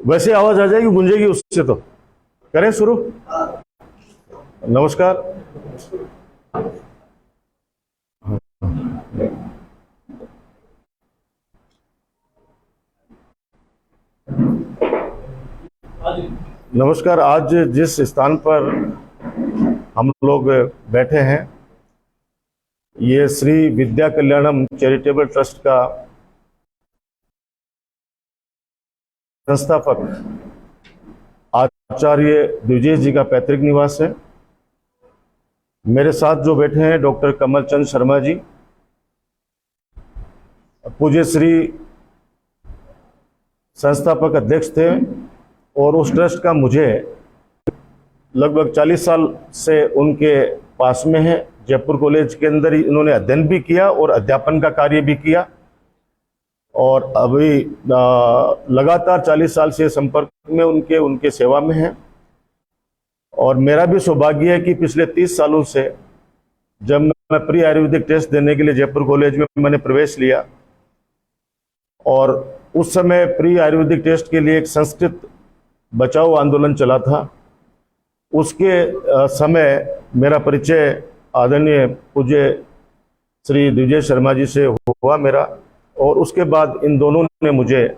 वैसे आवाज आ जाएगी, गूंजेगी उससे। तो करें शुरू। नमस्कार। नमस्कार। आज जिस स्थान पर हम लोग बैठे हैं, ये श्री विद्या कल्याणम चैरिटेबल ट्रस्ट का संस्थापक आचार्य द्विजेश जी का पैतृक निवास है। मेरे साथ जो बैठे हैं डॉक्टर कमल चंद शर्मा जी, पूज्य श्री संस्थापक अध्यक्ष थे और उस ट्रस्ट का मुझे लगभग 40 साल से उनके पास में है। जयपुर कॉलेज के अंदर ही इन्होंने अध्ययन भी किया और अध्यापन का कार्य भी किया, और अभी लगातार 40 साल से संपर्क में उनके सेवा में है। और मेरा भी सौभाग्य है कि पिछले 30 सालों से जब मैं प्री आयुर्वेदिक टेस्ट देने के लिए जयपुर कॉलेज में मैंने प्रवेश लिया, और उस समय प्री आयुर्वेदिक टेस्ट के लिए एक संस्कृत बचाओ आंदोलन चला था। उसके समय मेरा परिचय आदरणीय पूज्य श्री द्विजेश शर्मा जी से हुआ मेरा, और उसके बाद इन दोनों ने मुझे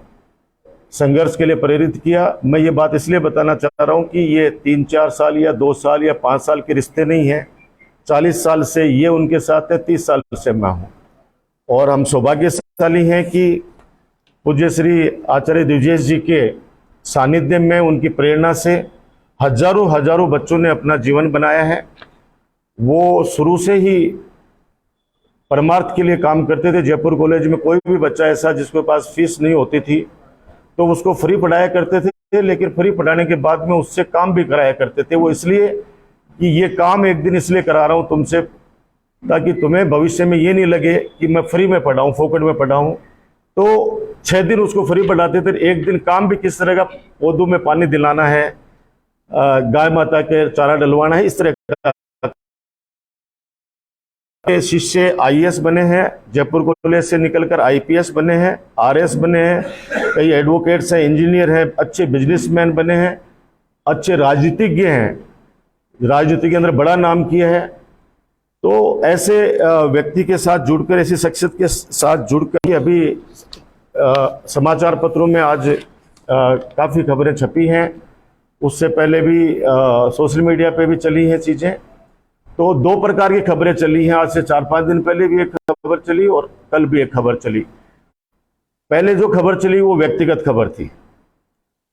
संघर्ष के लिए प्रेरित किया। मैं ये बात इसलिए बताना चाह रहा हूँ कि ये 3-4 साल या 2 साल या 5 साल के रिश्ते नहीं हैं। 40 साल से ये उनके साथ है, 30 साल से मैं हूँ। और हम सौभाग्यशाली हैं कि पूज्य श्री आचार्य द्विजेश जी के सानिध्य में, उनकी प्रेरणा से हजारों बच्चों ने अपना जीवन बनाया है। वो शुरू से ही परमार्थ के लिए काम करते थे। जयपुर कॉलेज में कोई भी बच्चा ऐसा जिसके पास फीस नहीं होती थी तो उसको फ्री पढ़ाया करते थे, लेकिन फ्री पढ़ाने के बाद में उससे काम भी कराया करते थे। वो इसलिए कि ये काम एक दिन इसलिए करा रहा हूँ तुमसे, ताकि तुम्हें भविष्य में ये नहीं लगे कि मैं फ्री में पढ़ाऊँ, फोकट में पढ़ाऊँ। तो 6 दिन उसको फ्री पढ़ाते थे, एक दिन काम भी किस तरह का, पौधों में पानी दिलाना है, गाय माता के चारा डलवाना है, इस तरह का। शिष्य आईएएस बने हैं, जयपुर कॉलेज से निकलकर आईपीएस बने हैं, आरएस बने हैं, कई एडवोकेट्स हैं, इंजीनियर हैं, अच्छे बिजनेसमैन बने हैं, अच्छे राजनीतिज्ञ हैं, राजनीति के अंदर बड़ा नाम किया है। तो ऐसे व्यक्ति के साथ जुड़कर, ऐसी शख्सियत के साथ जुड़कर अभी समाचार पत्रों में आज काफ़ी खबरें छपी हैं। उससे पहले भी सोशल मीडिया पे भी चली हैं चीज़ें। तो 2 प्रकार की खबरें चली हैं। आज से 4-5 दिन पहले भी एक खबर चली और कल भी एक खबर चली। पहले जो खबर चली वो व्यक्तिगत खबर थी,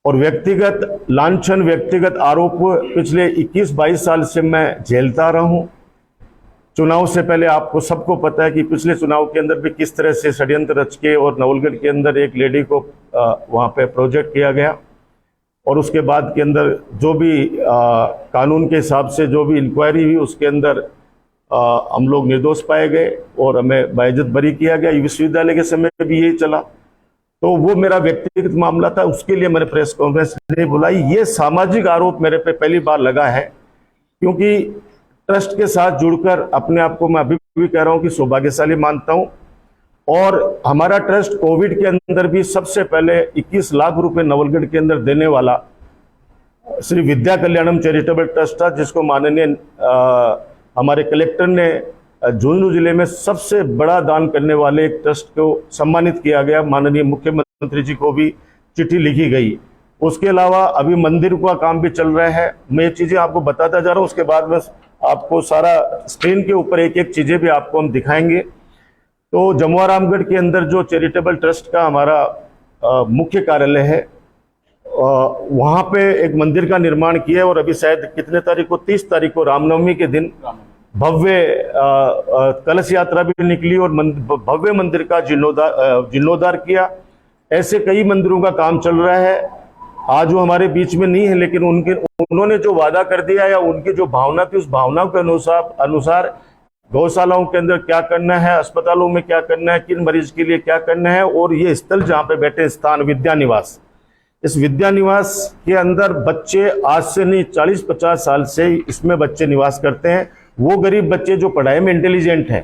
और व्यक्तिगत लांछन, व्यक्तिगत आरोप पिछले 21-22 साल से मैं झेलता रहा हूं। चुनाव से पहले आपको सबको पता है कि पिछले चुनाव के अंदर भी किस तरह से षड्यंत्र रच के और नवलगढ़ के अंदर एक लेडी को वहां पे प्रोजेक्ट किया गया, और उसके बाद के अंदर जो भी कानून के हिसाब से जो भी इंक्वायरी हुई उसके अंदर हम लोग निर्दोष पाए गए और हमें बाइज्जत बरी किया गया। विश्वविद्यालय के समय भी यही चला। तो वो मेरा व्यक्तिगत मामला था, उसके लिए मैंने प्रेस कॉन्फ्रेंस नहीं बुलाई। ये सामाजिक आरोप मेरे पे पहली बार लगा है, क्योंकि ट्रस्ट के साथ जुड़कर अपने आप को मैं अभी भी कह रहा हूँ कि सौभाग्यशाली मानता हूँ। और हमारा ट्रस्ट कोविड के अंदर भी सबसे पहले 21 लाख रुपए नवलगढ़ के अंदर देने वाला श्री विद्या कल्याणम चैरिटेबल ट्रस्ट था, जिसको माननीय हमारे कलेक्टर ने झुंझुनू जिले में सबसे बड़ा दान करने वाले एक ट्रस्ट को सम्मानित किया गया। माननीय मुख्यमंत्री जी को भी चिट्ठी लिखी गई। उसके अलावा अभी मंदिर का काम भी चल रहा है। मैं ये चीज़ें आपको बताता जा रहा हूँ, उसके बाद में आपको सारा स्क्रीन के ऊपर एक एक चीज़ें भी आपको हम दिखाएंगे। तो जमुआ रामगढ़ के अंदर जो चैरिटेबल ट्रस्ट का हमारा मुख्य कार्यालय है, वहाँ पे एक मंदिर का निर्माण किया है, और अभी शायद कितने तारीख को, 30 तारीख को रामनवमी के दिन भव्य कलश यात्रा भी निकली और भव्य मंदिर का जीर्णोद्धार किया। ऐसे कई मंदिरों का काम चल रहा है। आज वो हमारे बीच में नहीं है, लेकिन उन्होंने जो वादा कर दिया या उनकी जो भावना थी, उस भावनाओं के अनुसार गौशालाओं के अंदर क्या करना है, अस्पतालों में क्या करना है, किन मरीज के लिए क्या करना है। और ये स्थल जहाँ पे बैठे स्थान विद्या निवास, इस विद्या निवास के अंदर बच्चे आज से नहीं 40-50 साल से इसमें बच्चे निवास करते हैं। वो गरीब बच्चे जो पढ़ाई में इंटेलिजेंट हैं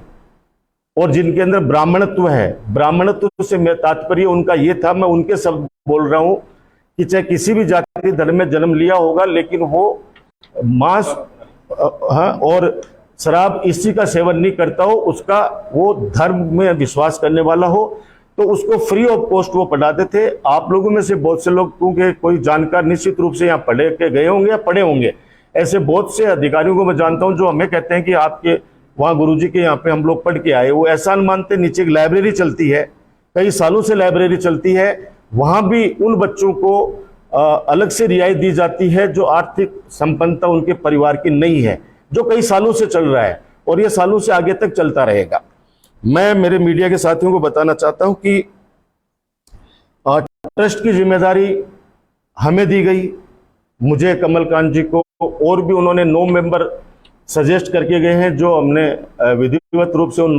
और जिनके अंदर ब्राह्मणत्व है। ब्राह्मणत्व से मेरा तात्पर्य उनका ये था, मैं उनके शब्द बोल रहा हूँ कि चाहे किसी भी जाति धर्म में जन्म लिया होगा, लेकिन वो मांस और शराब इसी का सेवन नहीं करता हो, उसका वो धर्म में विश्वास करने वाला हो, तो उसको फ्री ऑफ कॉस्ट वो पढ़ाते थे। आप लोगों में से बहुत से लोग, क्योंकि कोई जानकार निश्चित रूप से यहाँ पढ़े के गए होंगे या पढ़े होंगे, ऐसे बहुत से अधिकारियों को मैं जानता हूं जो हमें कहते हैं कि आपके वहाँ गुरुजी के यहाँ पे हम लोग पढ़ के आए। वो एहसान मानते, नीचे एक लाइब्रेरी चलती है, कई सालों से लाइब्रेरी चलती है, वहां भी उन बच्चों को अलग से रियायत दी जाती है जो आर्थिक संपन्नता उनके परिवार की नहीं है, जो कई सालों से चल रहा है और ये सालों से आगे तक चलता रहेगा। मैं मेरे मीडिया के साथियों को बताना चाहता हूं कि ट्रस्ट की जिम्मेदारी हमें दी गई, मुझे, कमलकांत जी को, और भी उन्होंने 9 मेंबर सजेस्ट करके गए हैं, जो हमने विधिवत रूप से उन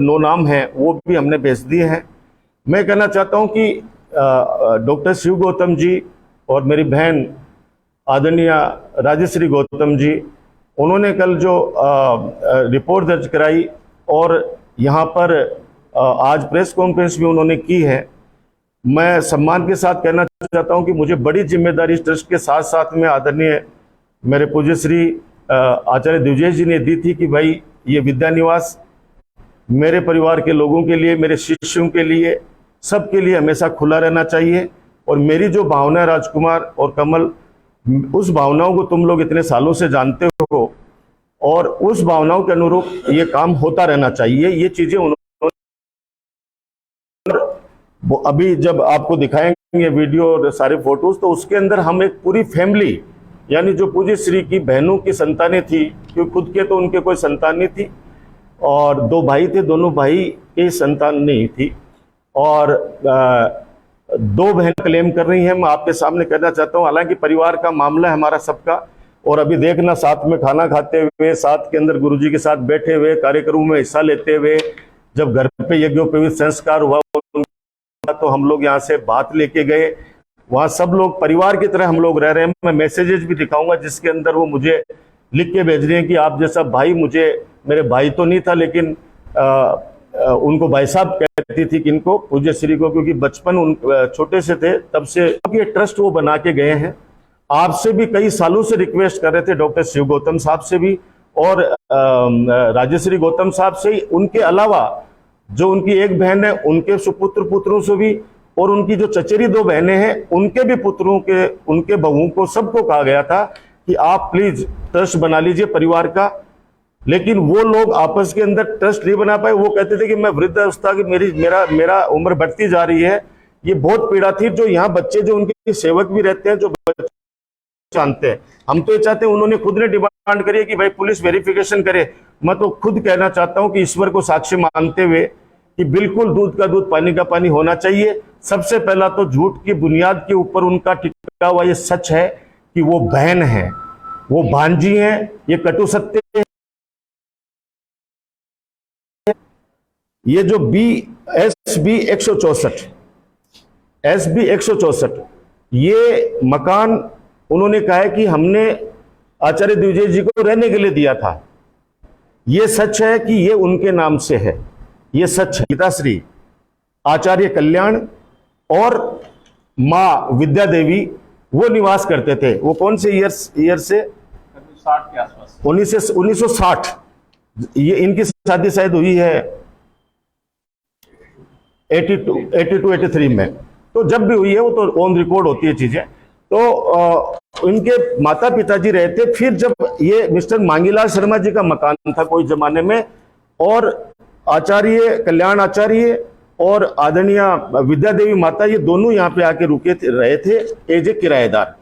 9 नाम हैं वो भी हमने भेज दिए हैं। मैं कहना चाहता हूं कि डॉक्टर शिव गौतम जी और मेरी बहन आदरणीय राजश्री गौतम जी, उन्होंने कल जो रिपोर्ट दर्ज कराई और यहाँ पर आज प्रेस कॉन्फ्रेंस भी उन्होंने की है, मैं सम्मान के साथ कहना चाहता हूं कि मुझे बड़ी जिम्मेदारी इस ट्रस्ट के साथ साथ में आदरणीय मेरे पूज्य श्री आचार्य दिवजेश जी ने दी थी कि भाई ये विद्या निवास मेरे परिवार के लोगों के लिए, मेरे शिष्यों के लिए, सबके लिए हमेशा खुला रहना चाहिए। और मेरी जो भावना है राजकुमार और कमल, उस भावनाओं को तुम लोग इतने सालों से जानते हो और उस भावनाओं के अनुरूप ये काम होता रहना चाहिए। ये चीजें उन्होंने अभी जब आपको दिखाएंगे वीडियो और सारे फोटोज, तो उसके अंदर हम एक पूरी फैमिली, यानी जो पूज्य श्री की बहनों की संतानें थी, क्योंकि खुद के तो उनके कोई संतान नहीं थी, और 2 भाई थे, दोनों भाई की संतान नहीं थी, और 2 बहन क्लेम कर रही हैं। मैं आपके सामने कहना चाहता हूं, हालांकि परिवार का मामला है हमारा सबका, और अभी देखना साथ में खाना खाते हुए, साथ के अंदर गुरुजी के साथ बैठे हुए, कार्यक्रमों में हिस्सा लेते हुए, जब घर पे यज्ञोपवीत संस्कार हुआ तो हम लोग यहाँ से बात लेके गए, वहाँ सब लोग परिवार की तरह हम लोग रह रहे हैं। मैं मैसेजेस भी दिखाऊंगा जिसके अंदर वो मुझे लिख के भेज रहे हैं कि आप जैसा भाई, मुझे, मेरे भाई तो नहीं था लेकिन उनको भाई साहब कहती थी किनको, पूज्य श्री को, क्योंकि बचपन उन छोटे से थे तब से ये ट्रस्ट वो बना के गए हैं। आपसे भी कई सालों से रिक्वेस्ट कर रहे थे, डॉक्टर शिव गौतम साहब से भी और राजश्री गौतम साहब से ही, उनके अलावा जो उनकी एक बहन है उनके सुपुत्र पुत्रों से भी, और उनकी जो चचेरी 2 बहनें हैं उनके भी पुत्रों के, उनके बहुओं को, सबको कहा गया था कि आप प्लीज ट्रस्ट बना लीजिए परिवार का। लेकिन वो लोग आपस के अंदर ट्रस्ट नहीं बना पाए। वो कहते थे कि मैं वृद्धावस्था की, मेरा उम्र बढ़ती जा रही है। ये बहुत पीड़ा थी। जो यहाँ बच्चे, जो उनके सेवक भी रहते हैं, जो बच्चे जानते हैं, हम तो ये चाहते हैं, उन्होंने खुद ने डिमांड करी है कि भाई पुलिस वेरिफिकेशन करे। मैं तो खुद कहना चाहता हूं कि ईश्वर को साक्षी मानते हुए कि बिल्कुल दूध का दूध, पानी का पानी होना चाहिए। सबसे पहला तो झूठ की बुनियाद के ऊपर उनका टिका हुआ ये सच है कि वो बहन है, वो भांजी है, ये कटु सत्य है। ये जो SB 164 ये मकान उन्होंने कहा है कि हमने आचार्य दिवजेश जी को रहने के लिए दिया था। ये सच है कि ये उनके नाम से है, ये सच है। पिताश्री आचार्य कल्याण और माँ विद्या देवी वो निवास करते थे। वो कौन से ईयर से? 60 के आसपास, 1960। ये इनकी शादी शायद हुई है 82-83 में। तो जब भी हुई है वो तो ऑन रिकॉर्ड होती है चीजें। तो इनके माता पिताजी रहे थे। फिर जब ये मिस्टर मांगीलाल शर्मा जी का मकान था कोई जमाने में, और आचार्य कल्याण आचार्य और आदरणीय विद्या देवी माता, ये दोनों यहाँ पे आके रुके रहे थे एज ए किराएदार।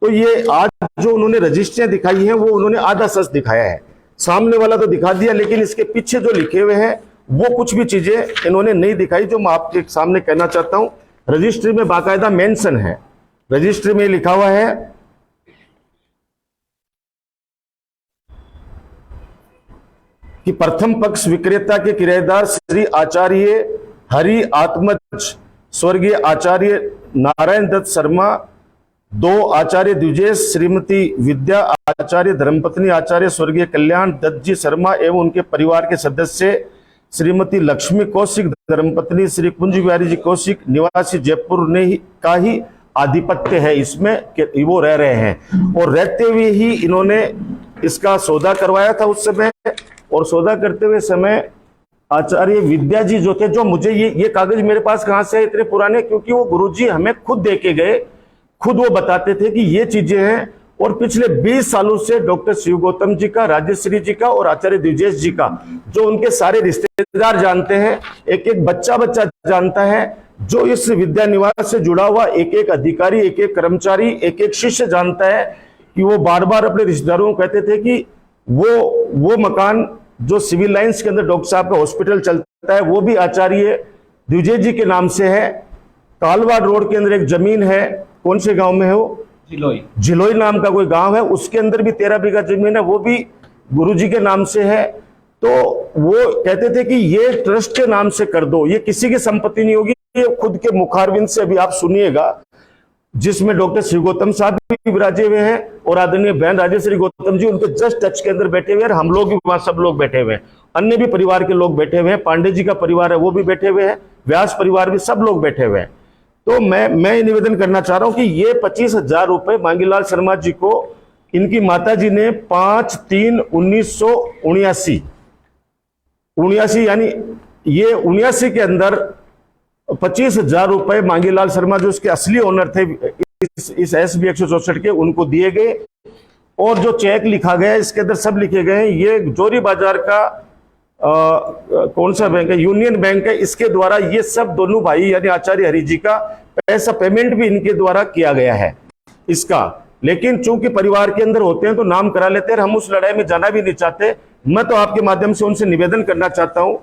तो ये आज जो उन्होंने रजिस्ट्रियां दिखाई हैं वो उन्होंने आधा सच दिखाया है, सामने वाला तो दिखा दिया, लेकिन इसके पीछे जो लिखे हुए हैं वो कुछ भी चीजें इन्होंने नहीं दिखाई, जो मैं आपके सामने कहना चाहता हूं। रजिस्ट्री में बाकायदा मेंशन है, रजिस्ट्री में लिखा हुआ है कि प्रथम पक्ष विक्रेता के किराएदार श्री आचार्य हरि आत्मज स्वर्गीय आचार्य नारायण दत्त शर्मा, 2 आचार्य द्विजेश, श्रीमती विद्या आचार्य, धर्मपत्नी आचार्य स्वर्गीय कल्याण दत्त जी शर्मा एवं उनके परिवार के सदस्य श्रीमती लक्ष्मी कौशिक, धर्मपत्नी श्री कुंज बिहारी जी कौशिक, निवासी जयपुर ने का ही आधिपत्य है इसमें कि वो रह रहे हैं, और रहते हुए ही इन्होंने इसका सौदा करवाया था उस समय। और सौदा करते हुए समय आचार्य विद्या जी जो थे, जो मुझे ये कागज मेरे पास कहां से है इतने पुराने, क्योंकि वो गुरुजी हमें खुद दे के गए, खुद वो बताते थे कि ये चीजें हैं। और पिछले 20 सालों से डॉक्टर शिव गौतम जी का, राजेश्री जी का और आचार्य द्विजेश जी का, जो उनके सारे रिश्तेदार जानते हैं, एक एक बच्चा जानता है, जो इस विद्या निवास से जुड़ा हुआ एक एक अधिकारी, एक एक कर्मचारी, एक एक शिष्य जानता है कि वो बार बार अपने रिश्तेदारों को कहते थे कि वो मकान जो सिविल लाइंस के अंदर डॉक्टर साहब का हॉस्पिटल चलता है, वो भी आचार्य द्विजेश जी के नाम से है। कालवाड़ रोड के अंदर एक जमीन है, कौन से गांव में है वो? झिलोई नाम का कोई गांव है, उसके अंदर भी 13 बीघा जमीन है, वो भी गुरुजी के नाम से है। तो वो कहते थे कि ये ट्रस्ट के नाम से कर दो, ये किसी की संपत्ति नहीं होगी, ये खुद के मुखारविंद से अभी आप सुनिएगा, जिसमें डॉक्टर शिव गौतम साहब भी विराजे हुए हैं और आदरणीय बहन राजेश्री गौतम जी उनके जस्ट टच के अंदर बैठे हुए हैं। हम लोग भी वहां सब लोग बैठे हुए हैं, अन्य भी परिवार के लोग बैठे हुए हैं, पांडे जी का परिवार है वो भी बैठे हुए हैं, व्यास परिवार भी, सब लोग बैठे हुए हैं। तो मैं निवेदन करना चाह रहा हूं कि ये 25,000 रुपए मांगीलाल शर्मा जी को इनकी माता जी ने 5/3/1979 यानी ये 79 के अंदर 25,000 रुपए मांगीलाल शर्मा जो इसके असली ओनर थे इस SB 164 के, उनको दिए गए। और जो चेक लिखा गया इसके अंदर सब लिखे गए हैं। ये जोरी बाजार का कौन सा बैंक है? यूनियन बैंक है। इसके द्वारा ये सब दोनों भाई यानी आचार्य हरि जी का पैसा पेमेंट भी इनके द्वारा किया गया है इसका। लेकिन चूंकि परिवार के अंदर होते हैं तो नाम करा लेते हैं, हम उस लड़ाई में जाना भी नहीं चाहते। मैं तो आपके माध्यम से उनसे निवेदन करना चाहता हूं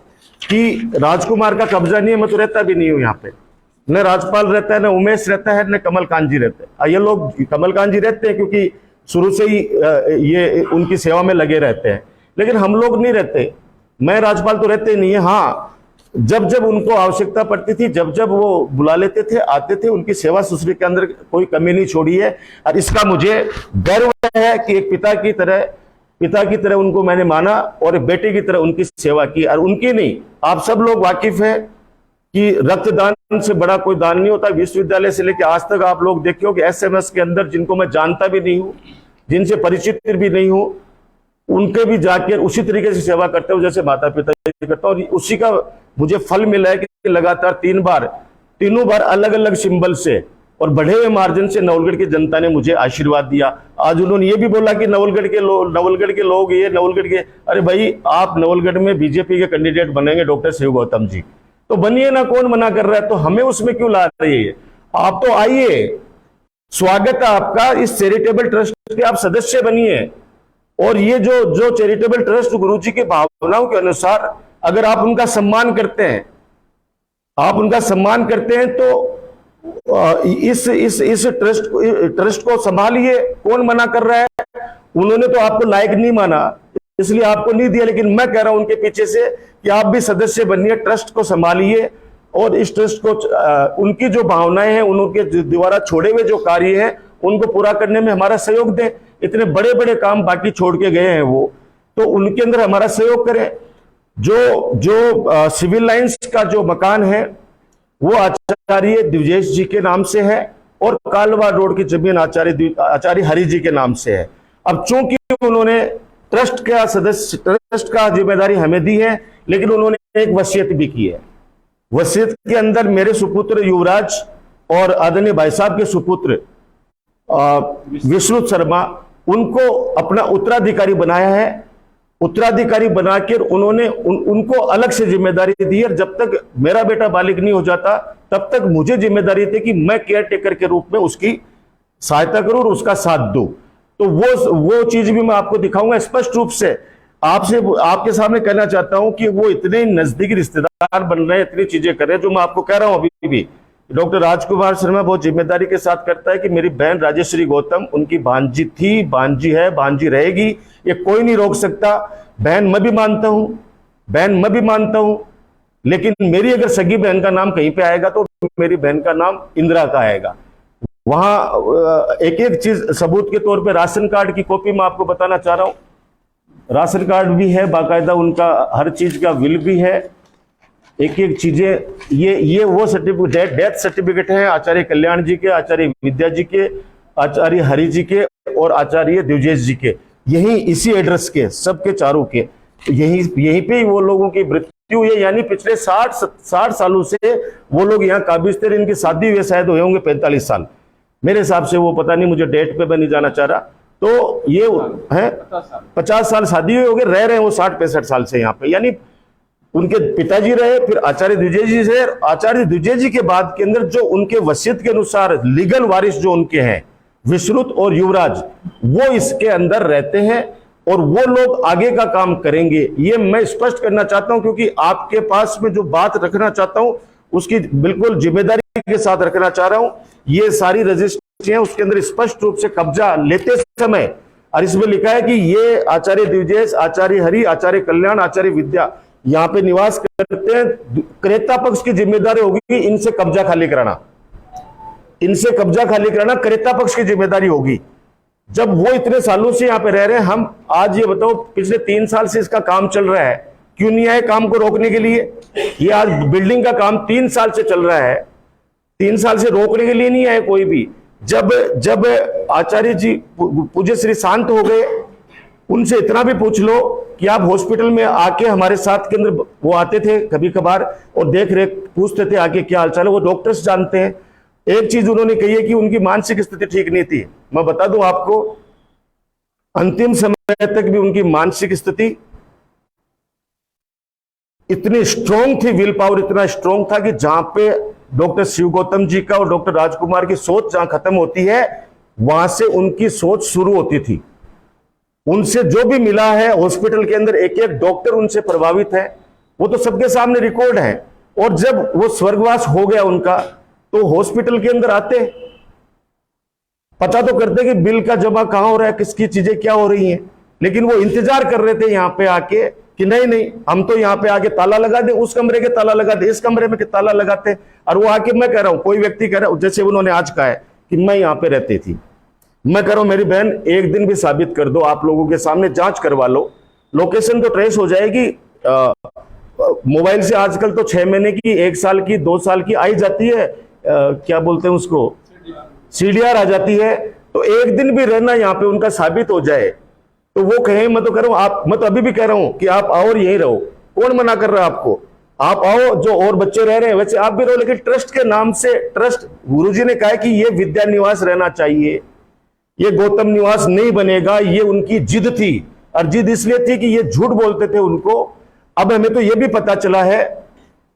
कि राजकुमार का कब्जा नहीं है, मैं तो रहता भी नहीं हूं यहाँ पे, न राजपाल रहता है, न उमेश रहता है, न कमलकांत जी रहते हैं। ये लोग कमलकांत जी रहते हैं क्योंकि शुरू से ही ये उनकी सेवा में लगे रहते हैं, लेकिन हम लोग नहीं रहते। मैं राजपाल तो रहते ही नहीं है। हाँ, जब जब उनको आवश्यकता पड़ती थी, जब जब वो बुला लेते थे, आते थे, उनकी सेवा शुश्रूषा के अंदर कोई कमी नहीं छोड़ी है। और इसका मुझे गर्व है कि एक पिता की तरह उनको मैंने माना और एक बेटे की तरह उनकी सेवा की। और उनकी नहीं, आप सब लोग वाकिफ है कि रक्तदान से बड़ा कोई दान नहीं होता। विश्वविद्यालय से लेकर आज तक आप लोग देखिए कि SMS के अंदर जिनको मैं जानता भी नहीं हूं, जिनसे परिचित भी नहीं हूं, उनके भी जाकर उसी तरीके से सेवा करते हो जैसे माता पिता करता हूं। और उसी का मुझे फल मिला है कि लगातार तीनों बार अलग अलग सिंबल से और बढ़े हुए मार्जिन से नवलगढ़ की जनता ने मुझे आशीर्वाद दिया। आज उन्होंने ये भी बोला कि नवलगढ़ के लोग ये नवलगढ़ के, अरे भाई आप नवलगढ़ में बीजेपी के कैंडिडेट बनेंगे डॉक्टर शिव गौतम जी, तो बनिए ना, कौन मना कर रहा है? तो हमें उसमें क्यों ला रही है? आप तो आइए, स्वागत है आपका इस चैरिटेबल ट्रस्ट के, आप सदस्य बनिए। और ये जो चैरिटेबल ट्रस्ट गुरुजी की भावनाओं के अनुसार अगर आप उनका सम्मान करते हैं, तो इस ट्रस्ट को संभालिए। कौन मना कर रहा है? उन्होंने तो आपको लायक नहीं माना, इसलिए आपको नहीं दिया। लेकिन मैं कह रहा हूं उनके पीछे से कि आप भी सदस्य बनिए, ट्रस्ट को संभालिए और इस ट्रस्ट को उनकी जो भावनाएं हैं, उनके द्वारा छोड़े हुए जो कार्य हैं, उनको पूरा करने में हमारा सहयोग दें। इतने बड़े बड़े काम बाकी छोड़ के गए हैं वो, तो उनके अंदर हमारा सहयोग करें। जो सिविल लाइंस का जो मकान है वो आचार्य द्विजेश जी के नाम से है और कालवाड़ रोड की जमीन आचार्य हरि जी के नाम से है। अब चूंकि उन्होंने ट्रस्ट का जिम्मेदारी हमें दी है, लेकिन उन्होंने एक वसीयत भी की है। वसीयत के अंदर मेरे सुपुत्र युवराज और आदरणीय भाई साहब के सुपुत्र विष्णु शर्मा, उनको अपना उत्तराधिकारी बनाया है। उत्तराधिकारी बनाकर उन्होंने उनको अलग से जिम्मेदारी दी है। जब तक मेरा बेटा बालिग नहीं हो जाता तब तक मुझे जिम्मेदारी थी कि मैं केयर टेकर के रूप में उसकी सहायता करूं और उसका साथ दूं। तो वो चीज भी मैं आपको दिखाऊंगा स्पष्ट रूप से। आपके सामने कहना चाहता हूं कि वो इतने नजदीकी रिश्तेदार बन रहे हैं, इतनी चीजें कर रहे हैं, जो मैं आपको कह रहा हूं अभी भी। डॉक्टर राजकुमार शर्मा बहुत जिम्मेदारी के साथ करता है कि मेरी बहन राजेश्री गौतम उनकी भांजी थी, भांजी है, भांजी रहेगी, ये कोई नहीं रोक सकता। बहन मैं भी मानता हूं, लेकिन मेरी अगर सगी बहन का नाम कहीं पे आएगा तो मेरी बहन का नाम इंदिरा का आएगा। वहां एक एक चीज सबूत के तौर पे राशन कार्ड की कॉपी मैं आपको बताना चाह रहा हूं। राशन कार्ड भी है, बाकायदा उनका हर चीज का बिल भी है। एक एक चीजें, ये वो सर्टिफिकेट, डेथ सर्टिफिकेट है आचार्य कल्याण जी के, आचार्य विद्या जी के, आचार्य हरि जी के और आचार्य दिवजेश जी के, यही इसी एड्रेस के, सबके चारों के, यहीं पे ही वो लोगों की मृत्यु हुई है। यानी पिछले 60 सालों से वो लोग यहाँ काबिज थे। इनकी शादी हुए शायद हुए होंगे 45 साल मेरे हिसाब से, वो पता नहीं, मुझे डेट पे मैं नहीं जाना चाह रहा। तो ये है 50 साल शादी हुए हो गए, रह रहे हैं वो 60-65 साल से यहाँ पे। यानी उनके पिताजी रहे, फिर आचार्य द्विजेश जी से, आचार्य द्विजेश जी के बाद के अंदर जो उनके वसीयत के अनुसार लीगल वारिस जो उनके हैं विश्रुत और युवराज, वो इसके अंदर रहते हैं और वो लोग आगे का काम करेंगे। ये मैं स्पष्ट करना चाहता हूं, क्योंकि आपके पास में जो बात रखना चाहता हूं उसकी बिल्कुल जिम्मेदारी के साथ रखना चाह रहा हूं। ये सारी रजिस्ट्री है, उसके अंदर स्पष्ट रूप से कब्जा लेते समय और इसमें लिखा है कि ये आचार्य द्विजेश, आचार्य हरि, आचार्य कल्याण, आचार्य विद्या यहाँ पे निवास करते हैं। क्रेता पक्ष की जिम्मेदारी होगी इनसे कब्जा खाली कराना, इनसे कब्जा खाली कराना क्रेता पक्ष की जिम्मेदारी होगी। जब वो इतने सालों से यहाँ पे रह रहे हैं, हम आज ये बताओ पिछले 3 साल से इसका काम चल रहा है, क्यों नहीं आए काम को रोकने के लिए? ये आज बिल्डिंग का काम 3 साल से चल रहा है, 3 साल से रोकने के लिए नहीं आए कोई भी। जब आचार्य जी पूज्य श्री शांत हो गए, उनसे इतना भी पूछ लो कि आप हॉस्पिटल में आके हमारे साथ के अंदर वो आते थे कभी कभार और देख रेख पूछते थे आके क्या हालचाल है, वो डॉक्टर्स जानते हैं। एक चीज उन्होंने कही है कि उनकी मानसिक स्थिति ठीक नहीं थी। मैं बता दूं आपको, अंतिम समय तक भी उनकी मानसिक स्थिति इतनी स्ट्रोंग थी, विल पावर इतना स्ट्रोंग था कि जहां पे डॉक्टर शिव गौतम जी का और डॉक्टर राजकुमार की सोच जहां खत्म होती है, वहां से उनकी सोच शुरू होती थी। उनसे जो भी मिला है हॉस्पिटल के अंदर, एक एक डॉक्टर उनसे प्रभावित है, वो तो सबके सामने रिकॉर्ड है। और जब वो स्वर्गवास हो गया उनका, तो हॉस्पिटल के अंदर आते, पता तो करते कि बिल का जमा कहां हो रहा है, किसकी चीजें क्या हो रही हैं, लेकिन वो इंतजार कर रहे थे यहां पे आके कि नहीं हम तो यहाँ पे आके ताला लगा दे, उस कमरे के ताला लगा दे, इस कमरे में के ताला लगाते। और वो आके, मैं कह रहा हूं, कोई व्यक्ति कह रहा हूं, जैसे उन्होंने आज कहा है कि मैं यहाँ पे रहती थी, मैं कह रहा हूं मेरी बहन एक दिन भी साबित कर दो, आप लोगों के सामने जांच करवा लो, लोकेशन तो ट्रेस हो जाएगी। मोबाइल से आजकल तो 6 महीने की, 1 साल की, 2 साल की आई जाती है, क्या बोलते हैं उसको, CDR आ जाती है। तो एक दिन भी रहना यहाँ पे उनका साबित हो जाए तो वो कहें, मैं तो कह रहा हूं आप, मैं तो अभी भी कह रहा हूं कि आप आओ और यहीं रहो, कौन मना कर रहा है आपको? आप आओ, जो और बच्चे रह रहे हैं वैसे आप भी रहो, लेकिन ट्रस्ट के नाम से, ट्रस्ट, गुरुजी ने कहा कि ये विद्या निवास रहना चाहिए, ये गौतम निवास नहीं बनेगा, ये उनकी जिद थी। और जिद इसलिए थी कि ये झूठ बोलते थे उनको। अब हमें तो ये भी पता चला है